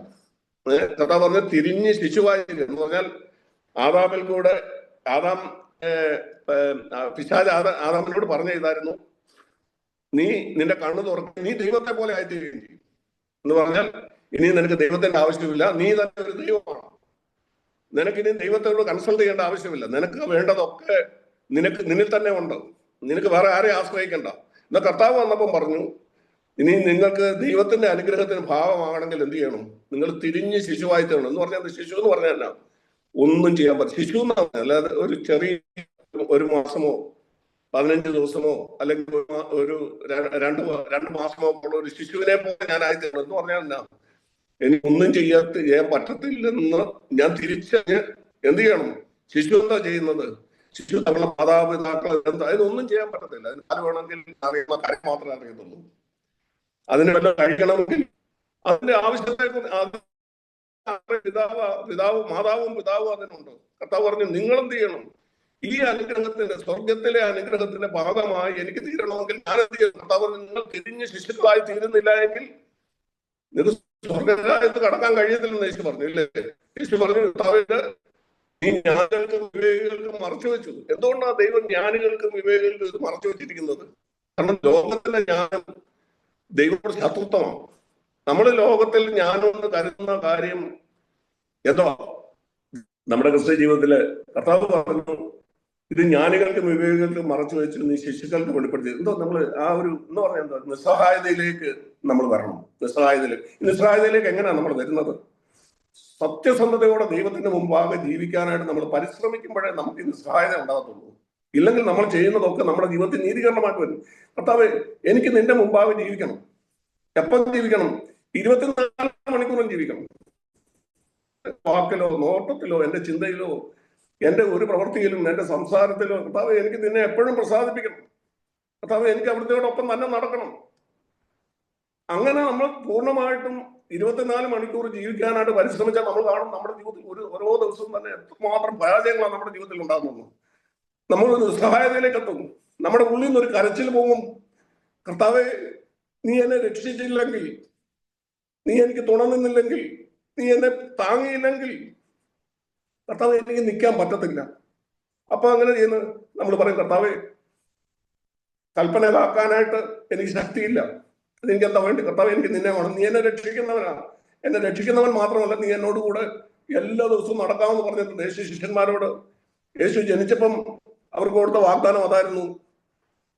കർത്താവ് പറഞ്ഞു തിരിഞ്ഞ് ശിശുവായി എന്ന് പറഞ്ഞാൽ ആദാമിൽ കൂടെ പിശാച് ആദാമിനോട് പറഞ്ഞു ചെയ്തായിരുന്നു, നീ നിന്റെ കണ്ണു തുറക്കും, നീ ദൈവത്തെ പോലെ ആയിത്തീരുകയും ചെയ്യും എന്ന് പറഞ്ഞാൽ ഇനി നിനക്ക് ദൈവത്തിന്റെ ആവശ്യമില്ല, നീ തന്നെ ഒരു ദൈവമാണ്. നിനക്കിനി ദൈവത്തോട് കൺസൾട്ട് ചെയ്യേണ്ട ആവശ്യമില്ല. നിനക്ക് വേണ്ടതൊക്കെ നിന്നിൽ തന്നെ ഉണ്ട്. നിനക്ക് വേറെ ആരെയും ആശ്രയിക്കണ്ട. എന്നാൽ കർത്താവ് വന്നപ്പം പറഞ്ഞു, ഇനി നിങ്ങൾക്ക് ദൈവത്തിന്റെ അനുഗ്രഹത്തിന് ഭാഗമാകണമെങ്കിൽ എന്ത് ചെയ്യണം? നിങ്ങൾ തിരിഞ്ഞ് ശിശുവായി തീരണം എന്ന് പറഞ്ഞാൽ ശിശു എന്ന് പറഞ്ഞാൽ എന്നാ? ഒന്നും ചെയ്യാൻ പറ്റും. ശിശു എന്ന് പറഞ്ഞാൽ അല്ലാതെ ഒരു ചെറിയ 1 മാസമോ 15 ദിവസമോ അല്ലെങ്കിൽ ഒരു 2 മാസമോ ഉള്ള ഒരു ശിശുവിനെ പോലെ ഞാൻ ആയിത്തീരണം എന്ന് പറഞ്ഞാൽ എന്നാ? എനിക്ക് ഒന്നും ചെയ്യാൻ പറ്റത്തില്ലെന്ന് ഞാൻ തിരിച്ചറിഞ്ഞ് എന്ത് ചെയ്യണം? ശിശു എന്താ ചെയ്യുന്നത്? ശിശു തങ്ങളുടെ മാതാപിതാക്കൾ എന്താ, അതിനൊന്നും ചെയ്യാൻ പറ്റത്തില്ല. അതിന് ആര് വേണമെങ്കിൽ അറിയുന്ന കാര്യം മാത്രമേ അറിയത്തുള്ളൂ. അതിന് വല്ല കഴിക്കണമെങ്കിൽ അതിന്റെ ആവശ്യത്തെ മാതാവും പിതാവും അതിനുണ്ട്. കർത്താവ് പറഞ്ഞു, നിങ്ങൾ എന്ത് ചെയ്യണം? ഈ അനുഗ്രഹത്തിന്റെ, സ്വർഗത്തിലെ അനുഗ്രഹത്തിന്റെ ഭാഗമായി എനിക്ക് തീരണമെങ്കിൽ ഞാൻ എന്ത് ചെയ്യണം? കർത്താവ് പറഞ്ഞു, നിങ്ങൾ തിരിഞ്ഞ് ശിശുക്കളായി തീരുന്നില്ല എങ്കിൽ ഇത് സ്വർഗരാജ്യത്ത് കടക്കാൻ കഴിയത്തില്ലെന്ന് യേശു പറഞ്ഞു. ഇല്ലേ? യേശു പറഞ്ഞു, കർത്താവിന്റെ നീ ജ്ഞാനികൾക്കും വിവേകികൾക്കും മറച്ചു വെച്ചു. എന്തുകൊണ്ടാണ് ദൈവം ജ്ഞാനികൾക്കും വിവേകികൾക്കും ഇത് മറച്ചു വെച്ചിരിക്കുന്നത്? കാരണം ലോകത്തിലെ ജ്ഞാനം ദൈവത്തോട് ശത്രുത്വമാണ്. നമ്മൾ ലോകത്തിൽ ജ്ഞാനം കരുതുന്ന കാര്യം എന്തോ നമ്മുടെ ക്രിസ്ത്യ ജീവിതത്തില് കർത്താവ് പറഞ്ഞു, ഇത് ജ്ഞാനികൾക്കും വിവേകികൾക്കും മറച്ചു വെച്ച് നീ ശിശുക്കൾക്ക് വെളിപ്പെടുത്തി. എന്തോ നമ്മൾ ആ ഒരു എന്ന് പറഞ്ഞാൽ എന്തോ നിസ്സഹായതയിലേക്ക് നമ്മൾ വരണം. നിസ്സഹായതയിലേക്ക് എങ്ങനെയാണ് നമ്മൾ വരുന്നത്? സത്യസന്ധതയോടെ ദൈവത്തിന്റെ മുമ്പാകെ ജീവിക്കാനായിട്ട് നമ്മൾ പരിശ്രമിക്കുമ്പോഴേ നമുക്ക് ഈ നിസ്സഹായത ഉണ്ടാകത്തുള്ളൂ. ഇല്ലെങ്കിൽ നമ്മൾ ചെയ്യുന്നതൊക്കെ നമ്മുടെ ജീവിതത്തിൽ നീതീകരണമായിട്ട് വരും. കർത്താവ്, എനിക്ക് നിന്റെ മുമ്പാകെ ജീവിക്കണം. എപ്പം ജീവിക്കണം? 24 മണിക്കൂറും ജീവിക്കണം. വാക്കിലോ നോട്ടത്തിലോ എന്റെ ചിന്തയിലോ എന്റെ ഒരു പ്രവൃത്തിയിലും എന്റെ സംസാരത്തിലും കർത്താവ് എനിക്ക് നിന്നെ എപ്പോഴും പ്രസാദിപ്പിക്കണം. കർത്താവ് എനിക്ക് അവിടുത്തെയോടൊപ്പം തന്നെ നടക്കണം. അങ്ങനെ നമ്മൾ പൂർണ്ണമായിട്ടും 24 മണിക്കൂർ ജീവിക്കാനായിട്ട് പരിശ്രമിച്ചാൽ നമ്മൾ കാണും നമ്മുടെ ജീവിതത്തിൽ ഓരോ ദിവസവും തന്നെ എത്രമാത്രം പരാജയങ്ങളാണ് നമ്മുടെ ജീവിതത്തിൽ ഉണ്ടാകുന്നത്. നമ്മളൊരു നിസ്സഹായതയിലേക്ക് എത്തും. നമ്മുടെ ഉള്ളിൽ നിന്ന് ഒരു കരച്ചിൽ പോകും, കർത്താവെ നീ എന്നെ രക്ഷിച്ചില്ലെങ്കിൽ, നീ എനിക്ക് തുണ നിന്നില്ലെങ്കിൽ, നീ എന്നെ താങ്ങിയില്ലെങ്കിൽ കർത്താവ് എനിക്ക് നിൽക്കാൻ പറ്റത്തില്ല. അപ്പൊ അങ്ങനെ ചെയ്യുന്നത് നമ്മൾ പറയും, കർത്താവെ കൽപ്പന കാക്കാനായിട്ട് എനിക്ക് ശക്തിയില്ല, എനിക്ക് എന്താ വേണ്ടി? കർത്താവ് എനിക്ക് നിന്നെ വേണം, നീ എന്നെ രക്ഷിക്കുന്നവനാണ്. എന്നെ രക്ഷിക്കുന്നവൻ മാത്രമല്ല, നീ എന്നോട് കൂടെ എല്ലാ ദിവസവും നടക്കാമെന്ന് പറഞ്ഞിട്ടുണ്ട് യേശു ശിഷ്യന്മാരോട്. യേശു ജനിച്ചപ്പം അവർക്ക് കൊടുത്ത വാഗ്ദാനം അതായിരുന്നു,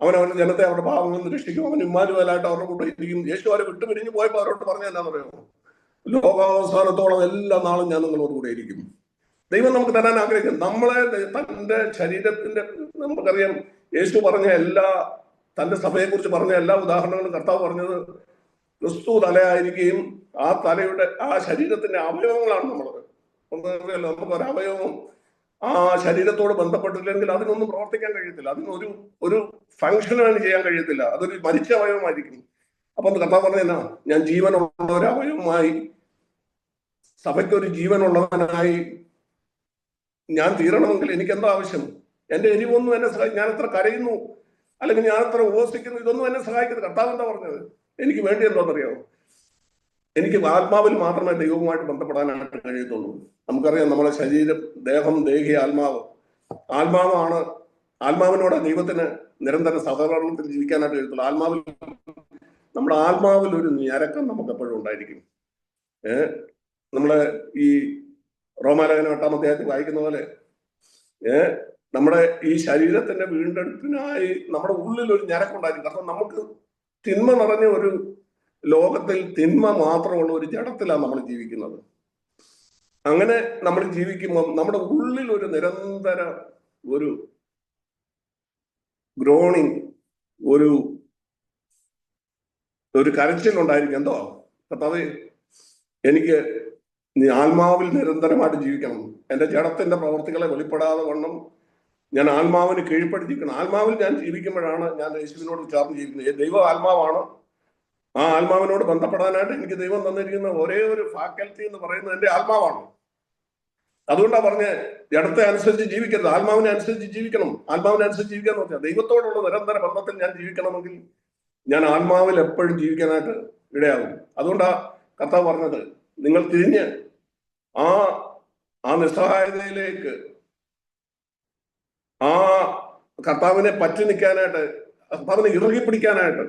അവനവന്റെ ജനത്തെ അവരുടെ പാപങ്ങളിൽ നിന്ന് രക്ഷിക്കും, അവൻ ഇമ്മാനുവേലായിട്ട് അവരുടെ കൂടെ ഇരിക്കും. യേശു അവരെ വിട്ടുപിരിഞ്ഞ് പോയപ്പോൾ അവരോട് പറഞ്ഞ എന്നാന്ന് പറയുമോ? ലോകാവസാനത്തോളം എല്ലാ നാളും ഞാൻ നിങ്ങളോട് കൂടെ ഇരിക്കും. ദൈവം നമുക്ക് തരാൻ ആഗ്രഹിക്കും. നമ്മളെ തന്റെ ശരീരത്തിന്റെ, നമുക്കറിയാം യേശു പറഞ്ഞ എല്ലാ, തന്റെ സഭയെക്കുറിച്ച് പറഞ്ഞ എല്ലാ ഉദാഹരണങ്ങളും കർത്താവ് പറഞ്ഞത് ക്രിസ്തു തലയായിരിക്കുകയും ആ തലയുടെ ആ ശരീരത്തിന്റെ അവയവങ്ങളാണ് നമ്മളത്. നമുക്കൊരു അവയവം ആ ശരീരത്തോട് ബന്ധപ്പെട്ടില്ലെങ്കിൽ അതിനൊന്നും പ്രവർത്തിക്കാൻ കഴിയത്തില്ല, അതിനൊരു ഒരു ഫംഗ്ഷനാണ് ചെയ്യാൻ കഴിയത്തില്ല, അതൊരു മരിച്ച അവയവമായിരിക്കും. അപ്പൊ കർത്താവ് പറഞ്ഞാ, ഞാൻ ജീവനുള്ള ഒരു അവയവമായി, സഭയ്ക്കൊരു ജീവനുള്ളവനായി ഞാൻ തീരണമെങ്കിൽ എനിക്ക് എന്താ ആവശ്യം? എന്റെ എരിവൊന്നും എന്നെ ഞാൻ എത്ര കരയുന്നു, അല്ലെങ്കിൽ ഞാൻ എത്ര ഉപവസിക്കുന്നു, ഇതൊന്നും എന്നെ സഹായിക്കുന്നത്. കർത്താവ് എന്താ പറഞ്ഞത്? എനിക്ക് വേണ്ടി എന്താണെന്നറിയാമോ? എനിക്ക് ആത്മാവിൽ മാത്രമേ ദൈവവുമായിട്ട് ബന്ധപ്പെടാനായിട്ട് കഴിയത്തുള്ളൂ. നമുക്കറിയാം നമ്മളെ ശരീരം, ദേഹം, ദേഹി, ആത്മാവ്. ആത്മാവാണ്, ആത്മാവിനോട് ദൈവത്തിന് നിരന്തര സഹകരണത്തിൽ ജീവിക്കാനായിട്ട് കഴിയത്തുള്ളൂ. നമ്മുടെ ആത്മാവിൽ ഒരു ഞരക്കം നമുക്ക് എപ്പോഴും ഉണ്ടായിരിക്കും. നമ്മളെ ഈ റോമാലേഖനം 8-ാം അധ്യായത്തിൽ വായിക്കുന്ന പോലെ നമ്മുടെ ഈ ശരീരത്തിന്റെ വീണ്ടെടുപ്പിനായി നമ്മുടെ ഉള്ളിൽ ഒരു ഞരക്കുണ്ടായിരിക്കും. കാരണം നമുക്ക് തിന്മ നിറഞ്ഞ ഒരു ലോകത്തിൽ തിന്മ മാത്രമുള്ള ഒരു ജഡത്തിലാണ് നമ്മൾ ജീവിക്കുന്നത്. അങ്ങനെ നമ്മൾ ജീവിക്കുമ്പോൾ നമ്മുടെ ഉള്ളിൽ ഒരു നിരന്തര ഒരു ഗ്രോണിങ്, ഒരു കരച്ചിലുണ്ടായിരിക്കും. എന്തോ കർത്താവേ എനിക്ക് നീ ആത്മാവിൽ നിരന്തരമായിട്ട് ജീവിക്കണം, എന്റെ ജഡത്തിന്റെ പ്രവർത്തികളെ വെളിപ്പെടാതെ വണ്ണം ഞാൻ ആത്മാവിന് കീഴ്പ്പെടുത്തിക്കണം. ആത്മാവിൽ ഞാൻ ജീവിക്കുമ്പോഴാണ് ഞാൻ യേശുവിനോട് ചേർന്ന് ജീവിക്കുന്നത്. ദൈവം ആത്മാവാണ്. ആ ആത്മാവിനോട് ബന്ധപ്പെടാനായിട്ട് എനിക്ക് ദൈവം തന്നിരിക്കുന്ന ഒരേ ഒരു ഫാക്കൽറ്റി എന്ന് പറയുന്നത് എന്റെ ആത്മാവാണ്. അതുകൊണ്ടാണ് പറഞ്ഞ് ജഡത്തെ അനുസരിച്ച് ജീവിക്കരുത്, ആത്മാവിനെ അനുസരിച്ച് ജീവിക്കണം. ആത്മാവിനെ അനുസരിച്ച് ജീവിക്കാന്ന് പറഞ്ഞാൽ ദൈവത്തോടുള്ള നിരന്തര ബന്ധത്തിൽ ഞാൻ ജീവിക്കണമെങ്കിൽ ഞാൻ ആത്മാവിൽ എപ്പോഴും ജീവിക്കാനായിട്ട് ഇടയാകും. അതുകൊണ്ടാ കർത്താവ് പറഞ്ഞത്, നിങ്ങൾ തിരിഞ്ഞ് ആ നിസ്സഹായതയിലേക്ക്, ആ കർത്താവിനെ പറ്റി നിൽക്കാനായിട്ട്, കർത്താവിനെ ഇറുകി പിടിക്കാനായിട്ട്.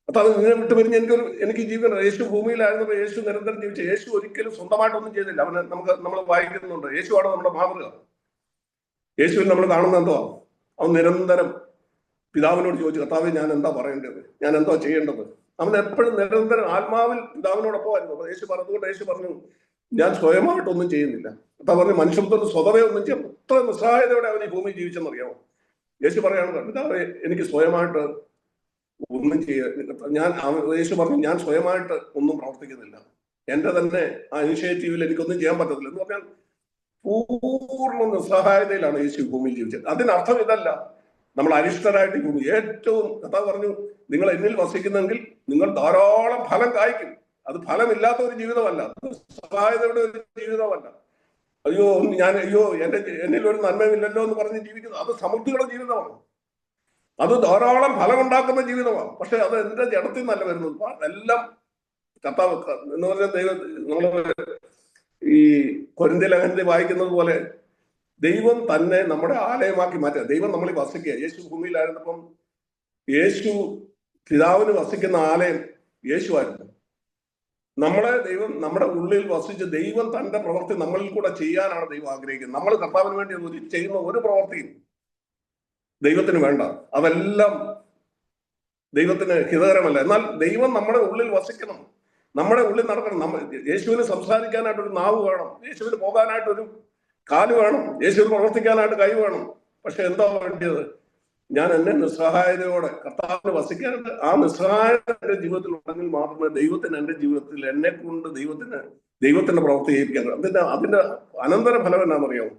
കർത്താവ് നിന്നെ വിട്ട് പിരിഞ്ഞ് എനിക്ക് ജീവിക്കണം. യേശു ഭൂമിയിലായിരുന്നപ്പോൾ യേശു നിരന്തരം ജീവിച്ചു. യേശു ഒരിക്കലും സ്വന്തമായിട്ടൊന്നും ചെയ്തില്ല. നമ്മൾ വായിക്കുന്നുണ്ട്, യേശുവാണ് നമ്മുടെ മാതൃക. യേശുവിൽ നമ്മൾ കാണുന്നത് എന്തോ? അവൻ നിരന്തരം പിതാവിനോട് ചോദിച്ചു, കർത്താവെ ഞാൻ എന്താ പറയേണ്ടത്, ഞാൻ എന്താ ചെയ്യേണ്ടത്? അവൻ എപ്പോഴും നിരന്തരം ആത്മാവിൽ പിതാവിനോടൊപ്പമായിരുന്നു. യേശു പറഞ്ഞുകൊണ്ട് യേശു പറഞ്ഞു, ഞാൻ സ്വയമായിട്ടൊന്നും ചെയ്യുന്നില്ല. കർത്താവ് പറഞ്ഞു, മനുഷ്യത്വത്തിന് സ്വതവേ ഒന്നും ചെയ്യാം. എത്ര നിസ്സഹായതയോടെ അവൻ ഈ ഭൂമിയിൽ ജീവിച്ചെന്നറിയാമോ? യേശു പറയാണ്, പിതാവേ എനിക്ക് സ്വയമായിട്ട് ഒന്നും യേശു പറഞ്ഞു, ഞാൻ സ്വയമായിട്ട് ഒന്നും പ്രവർത്തിക്കുന്നില്ല, എന്റെ തന്നെ ആ ഇനിഷ്യേറ്റീവിൽ എനിക്കൊന്നും ചെയ്യാൻ പറ്റത്തില്ല എന്ന് പറഞ്ഞാൽ പൂർണ്ണ നിസ്സഹായതയിലാണ് യേശു ഭൂമിയിൽ ജീവിച്ചത്. അതിനർത്ഥം ഇതല്ല നമ്മൾ അരിഷ്ടരായിട്ട് ഭൂമി ഏറ്റവും. കർത്താവ് പറഞ്ഞു, നിങ്ങൾ എന്നിൽ വസിക്കുന്നെങ്കിൽ നിങ്ങൾ ധാരാളം ഫലം കായ്ക്കും. അത് ഫലമില്ലാത്ത ഒരു ജീവിതമല്ല, നിസ്സഹായതയുടെ ഒരു ജീവിതമല്ല. അയ്യോ എന്നിൽ ഒരു നന്മയില്ലല്ലോ എന്ന് പറഞ്ഞ് ജീവിക്കുന്നത്, അത് സമൃദ്ധിയുടെ ജീവിതമാണ്. അത് ധാരാളം ഫലമുണ്ടാക്കുന്ന ജീവിതമാണ്. പക്ഷെ അത് എന്റെ ജഡത്തിൽ നിന്നല്ല വരുന്നത്. എല്ലാം കർത്താവ് എന്ന് പറഞ്ഞ ദൈവം, നമ്മള് ഈ കൊരിന്ത്യർ ലേഖനത്തിൽ വായിക്കുന്നത് പോലെ ദൈവം തന്നെ നമ്മുടെ ആലയമാക്കി മാറ്റുക. ദൈവം നമ്മളിൽ വസിക്കുക. യേശു ഭൂമിയിലായിരുന്നപ്പം യേശു പിതാവിന് വസിക്കുന്ന ആലയം യേശുവായിരുന്നു. ദൈവം നമ്മുടെ ഉള്ളിൽ വസിച്ച് ദൈവം തന്റെ പ്രവൃത്തി നമ്മളിൽ കൂടെ ചെയ്യാനാണ് ദൈവം ആഗ്രഹിക്കുന്നത്. നമ്മൾ കർത്താവിന് വേണ്ടി ചെയ്യുന്ന ഒരു പ്രവൃത്തിയും ദൈവത്തിന് വേണ്ട, അതെല്ലാം ദൈവത്തിന് ഹിതകരമല്ല. എന്നാൽ ദൈവം നമ്മുടെ ഉള്ളിൽ വസിക്കണം, നമ്മുടെ ഉള്ളിൽ നടക്കണം. യേശുവിന് സംസാരിക്കാനായിട്ടൊരു നാവ് വേണം, യേശുവിന് പോകാനായിട്ടൊരു കാല് വേണം, യേശുവിന് പ്രവർത്തിക്കാനായിട്ട് കൈ വേണം. പക്ഷെ എന്താ വേണ്ടിയത്? ഞാൻ എന്നെ നിസ്സഹായതയോടെ കർത്താവിന് വസിക്കാനുണ്ട്. ആ നിസ്സഹായത എന്റെ ജീവിതത്തിൽ ഉണ്ടെങ്കിൽ മാത്രമേ ദൈവത്തിന് എന്റെ ജീവിതത്തിൽ എന്നെ കൊണ്ട് ദൈവത്തിന്റെ പ്രവൃത്തി ചെയ്യിപ്പിക്കാൻ. അതിന്റെ അനന്തര ഫലം എന്നാണെന്നറിയാമോ?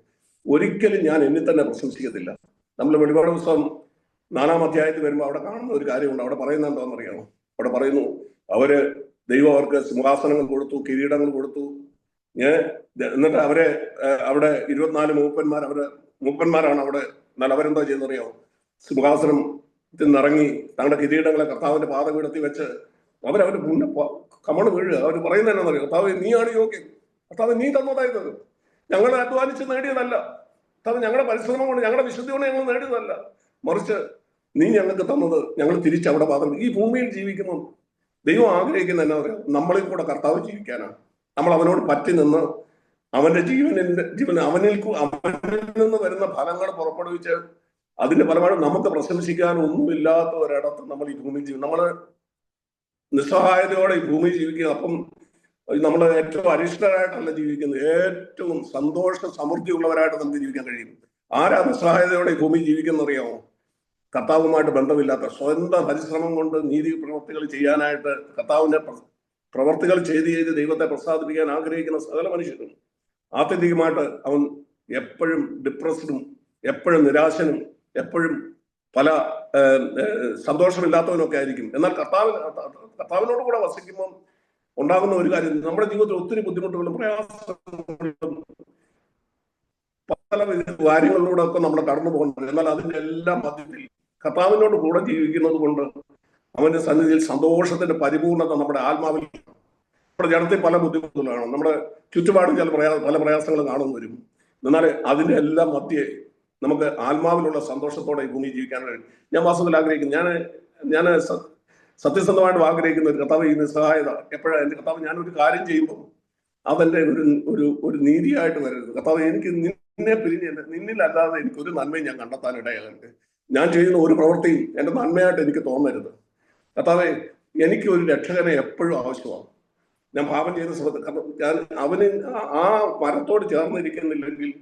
ഒരിക്കലും ഞാൻ എന്നിൽ തന്നെ പ്രശംസിക്കത്തില്ല. നമ്മൾ വെളിപാട് പുസ്തകം 4-ാം അധ്യായത്തിൽ വരുമ്പോൾ അവിടെ കാണുന്ന ഒരു കാര്യമുണ്ട്. അവിടെ പറയുന്നത് എന്താണെന്നറിയാമോ? അവിടെ പറയുന്നു, ദൈവം അവർക്ക് സിംഹാസനങ്ങൾ കൊടുത്തു, കിരീടങ്ങൾ കൊടുത്തു. എന്നിട്ട് അവിടെ 24 മൂപ്പന്മാരാണ് അവിടെ. എന്നാൽ അവരെന്താ ചെയ്യുന്നറിയാമോ? സിംഹാസനത്തിൽ നിന്നിറങ്ങി തങ്ങളുടെ കിരീടങ്ങളെ കർത്താവിന്റെ പാദപീഠത്തിൽ വെച്ച് അവരവരുടെ മുന്നേ കമണ് വീഴുക. അവർ പറയുന്നത് എന്നാണെന്നറിയോ? കർത്താവ് നീയാണ് യോഗ്യൻ, കർത്താവ് നീ തന്നതായത്, ഞങ്ങൾ അധ്വാനിച്ച് നേടിയതല്ല, കർത്താവ് ഞങ്ങളുടെ പരിശ്രമം കൊണ്ട് ഞങ്ങളുടെ വിശുദ്ധി കൊണ്ട് ഞങ്ങൾ നേടിയതല്ല, മറിച്ച് നീ ഞങ്ങൾക്ക് തന്നത് ഞങ്ങൾ തിരിച്ചവിടെ പാത്രം. ഈ ഭൂമിയിൽ ജീവിക്കുന്നു ദൈവം ആഗ്രഹിക്കുന്ന എന്നാ പറയാ? നമ്മളിൽ കൂടെ കർത്താവ് ജീവിക്കാനാണ്. നമ്മൾ അവനോട് പറ്റി നിന്ന് അവന്റെ അവനിൽ നിന്ന് വരുന്ന ഫലങ്ങൾ പുറപ്പെടുവിച്ച് അതിന്റെ ഫലമായി നമുക്ക് പ്രശംസിക്കാൻ ഒന്നുമില്ലാത്ത ഒരിടത്ത് നമ്മൾ ഈ ഭൂമിയിൽ ജീവിക്കും. നമ്മൾ നിസ്സഹായതയോടെ ഈ ഭൂമിയിൽ ജീവിക്കുക. അപ്പം നമ്മൾ ഏറ്റവും അരിഷ്ടരായിട്ടല്ല ജീവിക്കുന്നത്, ഏറ്റവും സന്തോഷ സമൃദ്ധി ഉള്ളവരായിട്ട് നമുക്ക് ജീവിക്കാൻ കഴിയും. ആരാ നിസ്സഹായതയോടെ ഈ ഭൂമിയിൽ ജീവിക്കുന്നറിയാമോ? കർത്താവുമായിട്ട് ബന്ധമില്ലാത്ത, സ്വന്തം പരിശ്രമം കൊണ്ട് നീതി പ്രവർത്തികൾ ചെയ്യാനായിട്ട് കർത്താവിന്റെ പ്രവർത്തികൾ ചെയ്ത് ദൈവത്തെ പ്രസാദിപ്പിക്കാൻ ആഗ്രഹിക്കുന്ന സകല മനുഷ്യരും ആത്യന്തികമായിട്ട് അവൻ എപ്പോഴും ഡിപ്രസ്ഡും, എപ്പോഴും നിരാശനും, എപ്പോഴും പല സന്തോഷമില്ലാത്തവനൊക്കെ ആയിരിക്കും. എന്നാൽ കർത്താവിനോട് കൂടെ വസിക്കുമ്പോൾ ഉണ്ടാകുന്ന ഒരു കാര്യം, നമ്മുടെ ജീവിതത്തിൽ ഒത്തിരി ബുദ്ധിമുട്ടുകളും പ്രയാസങ്ങളും പല കാര്യങ്ങളിലൂടെ ഒക്കെ നമ്മൾ കടന്നു പോകുന്നുണ്ട്. എന്നാൽ അതിന്റെ എല്ലാം മധ്യത്തിൽ കർത്താവിനോട് കൂടെ ജീവിക്കുന്നത് കൊണ്ട് അവന്റെ സന്നിധിയിൽ സന്തോഷത്തിന്റെ പരിപൂർണത നമ്മുടെ ആത്മാവിൽ. നമ്മുടെ ജനത്തിൽ പല ബുദ്ധിമുട്ടുകളാണ്, നമ്മുടെ ചുറ്റുപാടും പല പ്രയാസങ്ങളും കാണുന്നു വരും. എന്നാൽ അതിന്റെ എല്ലാം മധ്യേ നമുക്ക് ആത്മാവിലുള്ള സന്തോഷത്തോടെ ഈ ഭൂമി ജീവിക്കാൻ കഴിയും. ഞാൻ വാസ്തവത്തിൽ ആഗ്രഹിക്കുന്നു, ഞാൻ സത്യസന്ധമായിട്ട് ആഗ്രഹിക്കുന്ന ഒരു കർത്താവ് ഈ നിസ്സഹായത എപ്പോഴാണ് എന്റെ കർത്താവ്, ഞാനൊരു കാര്യം ചെയ്യുമ്പോൾ അതെന്റെ ഒരു നീതിയായിട്ട് വരരുത്. കർത്താവ്, എനിക്ക് നിന്നെ നിന്നിലല്ലാതെ എനിക്കൊരു നന്മയും ഞാൻ കണ്ടെത്താനിടയാകരുത്. ഞാൻ ചെയ്യുന്ന ഒരു പ്രവൃത്തിയും എന്റെ നന്മയായിട്ട് എനിക്ക് തോന്നരുത്. കർത്താവെ, എനിക്ക് ഒരു രക്ഷകനെ എപ്പോഴും ആവശ്യമാണ്. ഞാൻ പാപം ചെയ്യുന്ന സമയത്ത്, കാരണം ഞാൻ അവന് ആ മരത്തോട് ചേർന്നിരിക്കുന്നില്ലെങ്കിൽ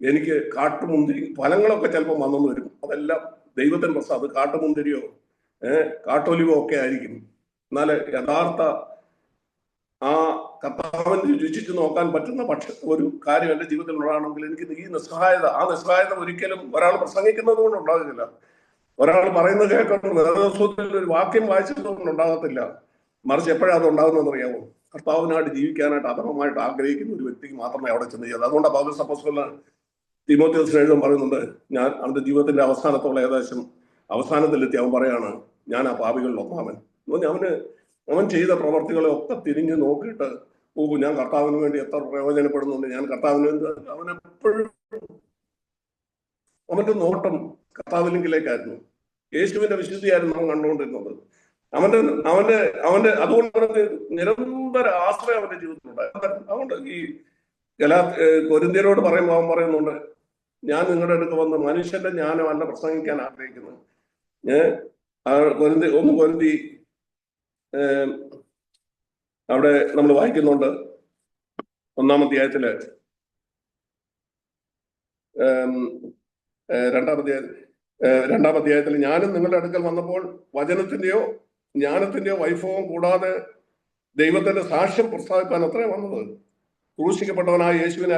എനിക്ക് കാട്ടുമുന്തിരി ഫലങ്ങളൊക്കെ ചിലപ്പോൾ വന്നെന്ന് വരും. അതെല്ലാം ദൈവത്തിന് പ്രസാദം. അത് കാട്ടുമുന്തിരിയോ കാട്ടൊലിവോ ഒക്കെ ആയിരിക്കും. എന്നാൽ യഥാർത്ഥ ആ കർത്താവിനെ രുചിച്ചു നോക്കാൻ പറ്റുന്ന ഒരു കാര്യം എന്റെ ജീവിതത്തിൽ ഉണ്ടാകണമെങ്കിൽ എനിക്ക് ഈ നിസ്സഹായത ഒരിക്കലും ഒരാൾ പ്രസംഗിക്കുന്നത് കൊണ്ട് ഉണ്ടാകുന്നില്ല, ഒരാൾ പറയുന്നത് കേൾക്കണം, വേദപുസ്തകത്തിൽ ഒരു വാക്യം വായിച്ചത് കൊണ്ട് ഉണ്ടാകത്തില്ല. മറിച്ച് എപ്പോഴാണ് അത് ഉണ്ടാകുന്നതെന്ന് അറിയാമോ? കർത്താവിനായിട്ട് ജീവിക്കാനായിട്ട് അധമമായിട്ട് ആഗ്രഹിക്കുന്ന ഒരു വ്യക്തിക്ക് മാത്രമേ അവിടെ ചെന്ന് ചെയ്യുന്നത്. അതുകൊണ്ട് പൗലോസ് അപ്പോസ്തലൻ തീമോഥെയോസിന് എഴുതാൻ പറയുന്നുണ്ട്, ഞാൻ അവന്റെ ജീവിതത്തിന്റെ അവസാനത്തോളം ഏകദേശം അവസാനത്തിലെത്തി അവൻ പറയാണ്, ഞാൻ ആ പാപികളിൽ ഒന്നാമൻ. അവൻ ചെയ്ത പ്രവർത്തികളെ ഒക്കെ തിരിഞ്ഞ് നോക്കിയിട്ട്, ഞാൻ കർത്താവിന് വേണ്ടി എത്ര പ്രയോജനപ്പെടുന്നുണ്ട്, ഞാൻ കർത്താവിന് അവനെപ്പോഴും അവന്റെ നോട്ടം കർത്താവിലേക്കായിരുന്നു. യേശുവിന്റെ വിശുദ്ധിയായിരുന്നു അവൻ കണ്ടുകൊണ്ടിരുന്നത്. അവന്റെ അതുകൊണ്ട് നിരന്തര ആശ്രയം അവന്റെ ജീവിതത്തിലുണ്ടായിരുന്നു. അതുകൊണ്ട് ഈ കൊരിന്ത്യരോട് പറയുമ്പോൾ അവൻ പറയുന്നുണ്ട്, ഞാൻ നിങ്ങളുടെ അടുത്ത് വന്ന് മനുഷ്യന്റെ ജ്ഞാനമല്ല പ്രസംഗിക്കാൻ ആഗ്രഹിക്കുന്നത്. കൊരിന്തി അവിടെ നമ്മൾ വായിക്കുന്നുണ്ട്, 1-ാം അധ്യായത്തില് 2-ാം അധ്യായത്തിൽ, ഞാനും നിങ്ങളുടെ അടുക്കൽ വന്നപ്പോൾ വചനത്തിന്റെയോ ജ്ഞാനത്തിന്റെയോ വൈഭവം കൂടാതെ ദൈവത്തിന്റെ സാക്ഷ്യം പ്രസ്താവിക്കാൻ അത്രേ വന്നത്. ക്രൂശിക്കപ്പെട്ടവനായ യേശുവിനെ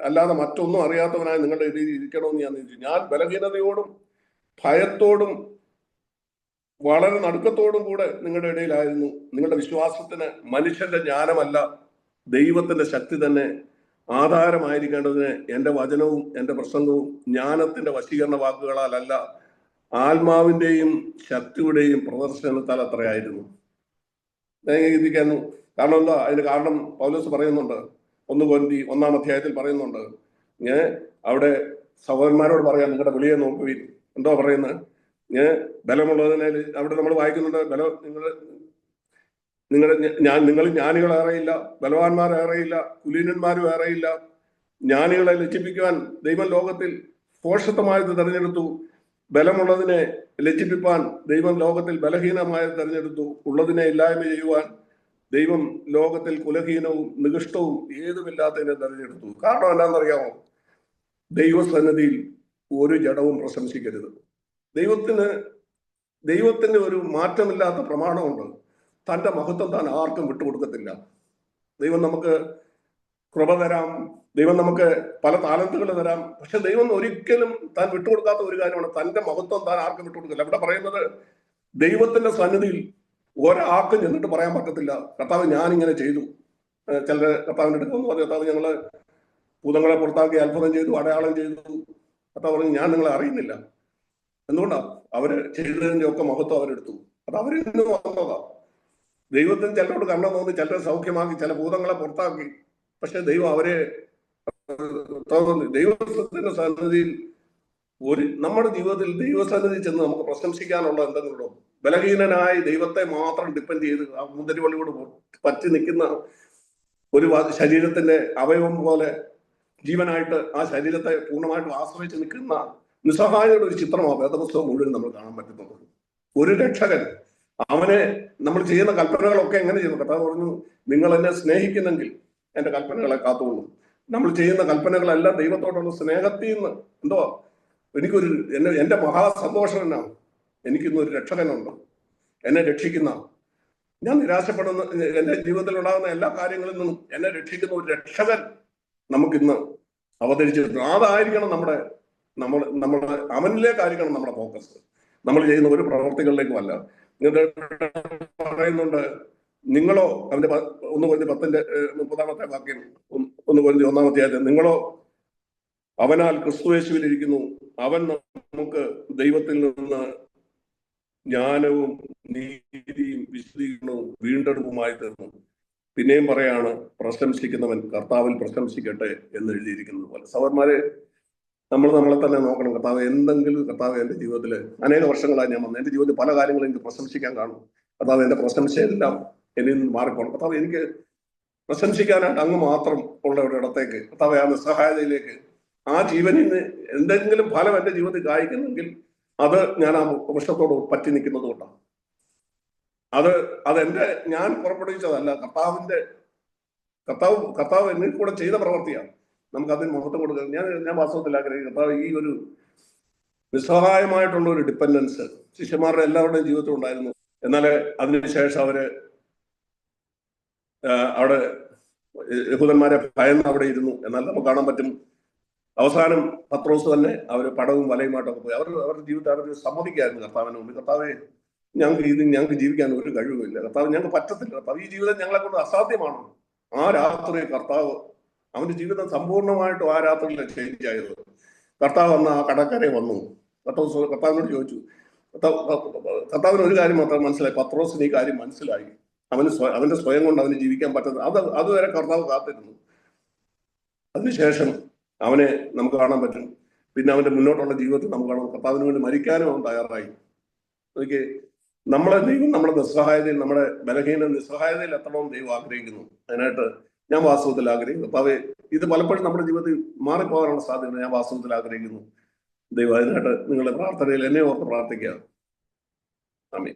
അല്ലാതെ മറ്റൊന്നും അറിയാത്തവനായ നിങ്ങളുടെ ഇടയിൽ ഇരിക്കണമെന്ന് ഞാൻ ചോദിച്ചു. ഞാൻ ബലഹീനതയോടും ഭയത്തോടും വളരെ നടുക്കത്തോടും കൂടെ നിങ്ങളുടെ ഇടയിലായിരുന്നു. നിങ്ങളുടെ വിശ്വാസത്തിന് മനുഷ്യന്റെ ജ്ഞാനമല്ല, ദൈവത്തിന്റെ ശക്തി തന്നെ ആധാരമായിരിക്കേണ്ടതിന് എന്റെ വചനവും എന്റെ പ്രസംഗവും ജ്ഞാനത്തിന്റെ വശീകരണ വാക്കുകളാലല്ല, ആത്മാവിന്റെയും ശക്തിയുടെയും പ്രദർശനത്താൽ അത്രയായിരുന്നു. ചിന്തിക്കാനും കാരണം എന്താ? അതിന് കാരണം പൗലോസ് പറയുന്നുണ്ട്, 1 കൊരിന്തി 1-ാം അധ്യായത്തിൽ പറയുന്നുണ്ട്, അവിടെ സഹോദരന്മാരോട് പറയാം, നിങ്ങളുടെ വിളിയെ നോക്കുവിൻ. എന്തോ പറയുന്നത്? ബലമുള്ളതിനെ അവിടെ നമ്മൾ വായിക്കുന്നുണ്ട്, നിങ്ങൾ ജ്ഞാനികളേറെയില്ല, ബലവാന്മാരേറെയില്ല, കുലീനന്മാരും ഏറെയില്ല. ജ്ഞാനികളെ ലജ്ജിപ്പിക്കുവാൻ ദൈവം ലോകത്തിൽ ഭോഷത്വമായത് തെരഞ്ഞെടുത്തു, ബലമുള്ളതിനെ ലജ്ജിപ്പിപ്പാൻ ദൈവം ലോകത്തിൽ ബലഹീനമായത് തെരഞ്ഞെടുത്തു, ഉള്ളതിനെ ഇല്ലായ്മ ചെയ്യുവാൻ ദൈവം ലോകത്തിൽ കുലഹീനവും നികൃഷ്ടവും ഏതുമില്ലാത്തതിനെ തെരഞ്ഞെടുത്തു. കാരണം എന്താണെന്നറിയാമോ? ദൈവസന്നിധിയിൽ ഒരു ജഡവും പ്രശംസിക്കരുത്. ദൈവത്തിന് ഒരു മാറ്റമില്ലാത്ത പ്രമാണമുണ്ട്. തന്റെ മഹത്വം താൻ ആർക്കും വിട്ടുകൊടുക്കത്തില്ല. ദൈവം നമുക്ക് കൃപ തരാം, ദൈവം നമുക്ക് പല താലന്തുകൾ തരാം, പക്ഷെ ദൈവം ഒരിക്കലും താൻ വിട്ടുകൊടുക്കാത്ത ഒരു കാര്യമാണ്, തന്റെ മഹത്വം താൻ ആർക്കും വിട്ടുകൊടുക്കില്ല. ഇവിടെ പറയുന്നത് ദൈവത്തിന്റെ സന്നിധിയിൽ ഒരാൾക്കും ചെന്നിട്ട് പറയാൻ പറ്റത്തില്ല, കർത്താവ് ഞാനിങ്ങനെ ചെയ്തു. ചിലർ കർത്താവിന്റെ അടുത്ത് വന്ന് പറഞ്ഞു, കർത്താവ് ഞങ്ങള് ഭൂതങ്ങളെ പുറത്താക്കി അത്ഭുതം ചെയ്തു, അടയാളം ചെയ്തു. കർത്താവ് പറഞ്ഞു ഞാൻ നിങ്ങളെ അറിയുന്നില്ല. എന്തുകൊണ്ടാണ്? അവര് ചെയ്തതിന്റെ ഒക്കെ മഹത്വം അവരെടുത്തു. അത് അവരിന്ന് വന്നതാ. ദൈവത്തിന് ചിലരോട് കണ്ണ തോന്നി, ചിലരെ സൗഖ്യമാക്കി, ചില ഭൂതങ്ങളെ പുറത്താക്കി. പക്ഷെ ദൈവം അവരെ ദൈവത്തിന്റെ സന്നിധിയിൽ നമ്മുടെ ജീവിതത്തിൽ ദൈവസന്നിധി ചെന്ന് നമുക്ക് പ്രശംസിക്കാനുള്ള എന്തെങ്കിലും ബലഹീനനായി ദൈവത്തെ മാത്രം ഡിപ്പെൻഡ് ചെയ്ത് ആ മുന്തിരിവള്ളിയോട് പറ്റി നിൽക്കുന്ന ഒരു ശരീരത്തിന്റെ അവയവം പോലെ ജീവനായിട്ട് ആ ശരീരത്തെ പൂർണ്ണമായിട്ടും ആശ്രയിച്ച് നിൽക്കുന്ന നിസ്സഹായയുടെ ഒരു ചിത്രമാണ് വേദപുസ്തകം മുഴുവൻ നമ്മൾ കാണാൻ പറ്റുന്നത്. ഒരു രക്ഷകൻ, അവനെ നമ്മൾ ചെയ്യുന്ന കൽപ്പനകളൊക്കെ എങ്ങനെ ചെയ്യുന്നു? കർത്താവ് പറഞ്ഞു, നിങ്ങൾ എന്നെ സ്നേഹിക്കുന്നെങ്കിൽ എന്റെ കൽപ്പനകളെ കാത്തുകൊള്ളും. നമ്മൾ ചെയ്യുന്ന കൽപ്പനകളെല്ലാം ദൈവത്തോടുള്ള സ്നേഹത്തിൽ നിന്ന് എന്തോ എന്റെ മഹാസന്തോഷം എന്നാണ്, എനിക്കിന്നൊരു രക്ഷകനുണ്ട്, എന്നെ രക്ഷിക്കുന്ന, ഞാൻ നിരാശപ്പെടുന്ന, എന്റെ ജീവിതത്തിൽ ഉണ്ടാകുന്ന എല്ലാ കാര്യങ്ങളിൽ നിന്നും എന്നെ രക്ഷിക്കുന്ന ഒരു രക്ഷകൻ നമുക്കിന്ന് അവതരിച്ചിട്ടുണ്ട്. അതായിരിക്കണം നമ്മൾ അവനിലേക്കായിരിക്കണം നമ്മുടെ ഫോക്കസ്. നമ്മൾ ചെയ്യുന്ന ഒരു പ്രവർത്തികളിലേക്കും അല്ല. പറയുന്നുണ്ട്, നിങ്ങളോ, അവന്റെ 1 കൊരിന്ത്യർ 10:30 വാക്യം, 1 കൊരിന്ത്യർ 1-ാം അധ്യായം, നിങ്ങളോ അവനാൽ ക്രിസ്തുയേശുവിൽ ഇരിക്കുന്നു, അവൻ നമുക്ക് ദൈവത്തിൽ നിന്ന് ജ്ഞാനവും നീതിയും വിശദീകരണവും വീണ്ടെടുപ്പുമായി തീർന്നു. പിന്നെയും പറയാണ്, പ്രശംസിക്കുന്നവൻ കർത്താവിൽ പ്രശംസിക്കട്ടെ എന്ന് എഴുതിയിരിക്കുന്നത് പോലെ. സഹോദരന്മാരെ, നമ്മൾ നമ്മളെ തന്നെ നോക്കണം. കർത്താവ് എന്റെ ജീവിതത്തിൽ അനേക വർഷങ്ങളായി ഞാൻ വന്നു, എന്റെ ജീവിതത്തിൽ പല കാര്യങ്ങളും എനിക്ക് പ്രശംസിക്കാൻ കാണും. കർത്താവ് എന്റെ പ്രശംസയെല്ലാം എന്നിൽ നിന്ന് മാറിപ്പോണം. കർത്താവ് എനിക്ക് പ്രശംസിക്കാനായിട്ട് അങ്ങ് മാത്രം ഉള്ള ഒരു ഇടത്തേക്ക്, കർത്താവ് ആ നിസ്സഹായതയിലേക്ക്, ആ ജീവനിന് എന്തെങ്കിലും ഫലം എന്റെ ജീവിതത്തിൽ കായ്ക്കുന്നെങ്കിൽ അത് ഞാൻ ആ വൃക്ഷത്തോട് പറ്റി നിൽക്കുന്നത് കൊണ്ടാണ്. ഞാൻ പുറപ്പെടുവിച്ചതല്ല, കർത്താവ് എന്നിൽ കൂടെ ചെയ്ത പ്രവൃത്തിയാണ്. നമുക്ക് അതിന് മഹത്വം കൊടുക്കുക. ഞാൻ വാസ്തവത്തിൽ ആഗ്രഹിക്കും, കർത്താവ് ഈ ഒരു നിസ്സഹായമായിട്ടുള്ള ഒരു ഡിപ്പെൻഡൻസ് ശിഷ്യന്മാരുടെ എല്ലാവരുടെയും ജീവിതത്തിൽ ഉണ്ടായിരുന്നു. എന്നാൽ അതിനുശേഷം അവര് അവിടെ യഹൂദന്മാരെ ഭയന്ന് അവിടെ ഇരുന്നു. എന്നാൽ നമുക്ക് കാണാൻ പറ്റും, അവസാനം പത്രോസ് തന്നെ അവര് പടവും വലയുമായിട്ടൊക്കെ പോയി. അവരുടെ ജീവിതത്തിൽ അവർ സമ്മതിക്കായിരുന്നു കർത്താവിന് മുമ്പിൽ, കർത്താവെ ഞങ്ങൾക്ക് ജീവിക്കാൻ ഒരു കഴിവുമില്ല, കർത്താവ് ഞങ്ങൾക്ക് പറ്റത്തില്ല, കർത്താവ് ഈ ജീവിതം ഞങ്ങളെ കൊണ്ട് അസാധ്യമാണ്. ആ രാത്രി അവന്റെ ജീവിതം സമ്പൂർണ്ണമായിട്ടും ആ രാത്രിയിൽ ചേഞ്ച് ആയത്. കർത്താവ് വന്ന് ആ കടക്കരെ വന്നു. കർത്താവിനോട് ചോദിച്ചു. കർത്താവിന് ഒരു കാര്യം മാത്രം മനസ്സിലായി, പത്രോസിന് ഈ കാര്യം മനസ്സിലായി. അവന്റെ സ്വയം കൊണ്ട് അവന് ജീവിക്കാൻ പറ്റുന്നത് അതുവരെ കർത്താവ് കാത്തിരുന്നു. അതിനുശേഷം അവനെ നമുക്ക് കാണാൻ പറ്റും. പിന്നെ അവന്റെ മുന്നോട്ടുള്ള ജീവിതത്തിൽ നമുക്ക് കാണാം, കർത്താവിന് വേണ്ടി മരിക്കാനും അവൻ തയ്യാറായി. ദൈവം നമ്മുടെ നിസ്സഹായതയിൽ, നമ്മുടെ ബലഹീന നിസ്സഹായതയിൽ എത്തണമെന്ന് ദൈവം ആഗ്രഹിക്കുന്നു. അതിനായിട്ട് ഞാൻ വാസ്തവത്തിൽ ആഗ്രഹിക്കുന്നു. അപ്പൊ ഇത് പലപ്പോഴും നമ്മുടെ ജീവിതത്തിൽ മാറിപ്പോകാനുള്ള സാധ്യത ഞാൻ വാസ്തവത്തിൽ ആഗ്രഹിക്കുന്നു. ദൈവം അതിനായിട്ട് നിങ്ങളുടെ പ്രാർത്ഥനയിൽ എന്നെ ഓർത്ത് പ്രാർത്ഥിക്കുക.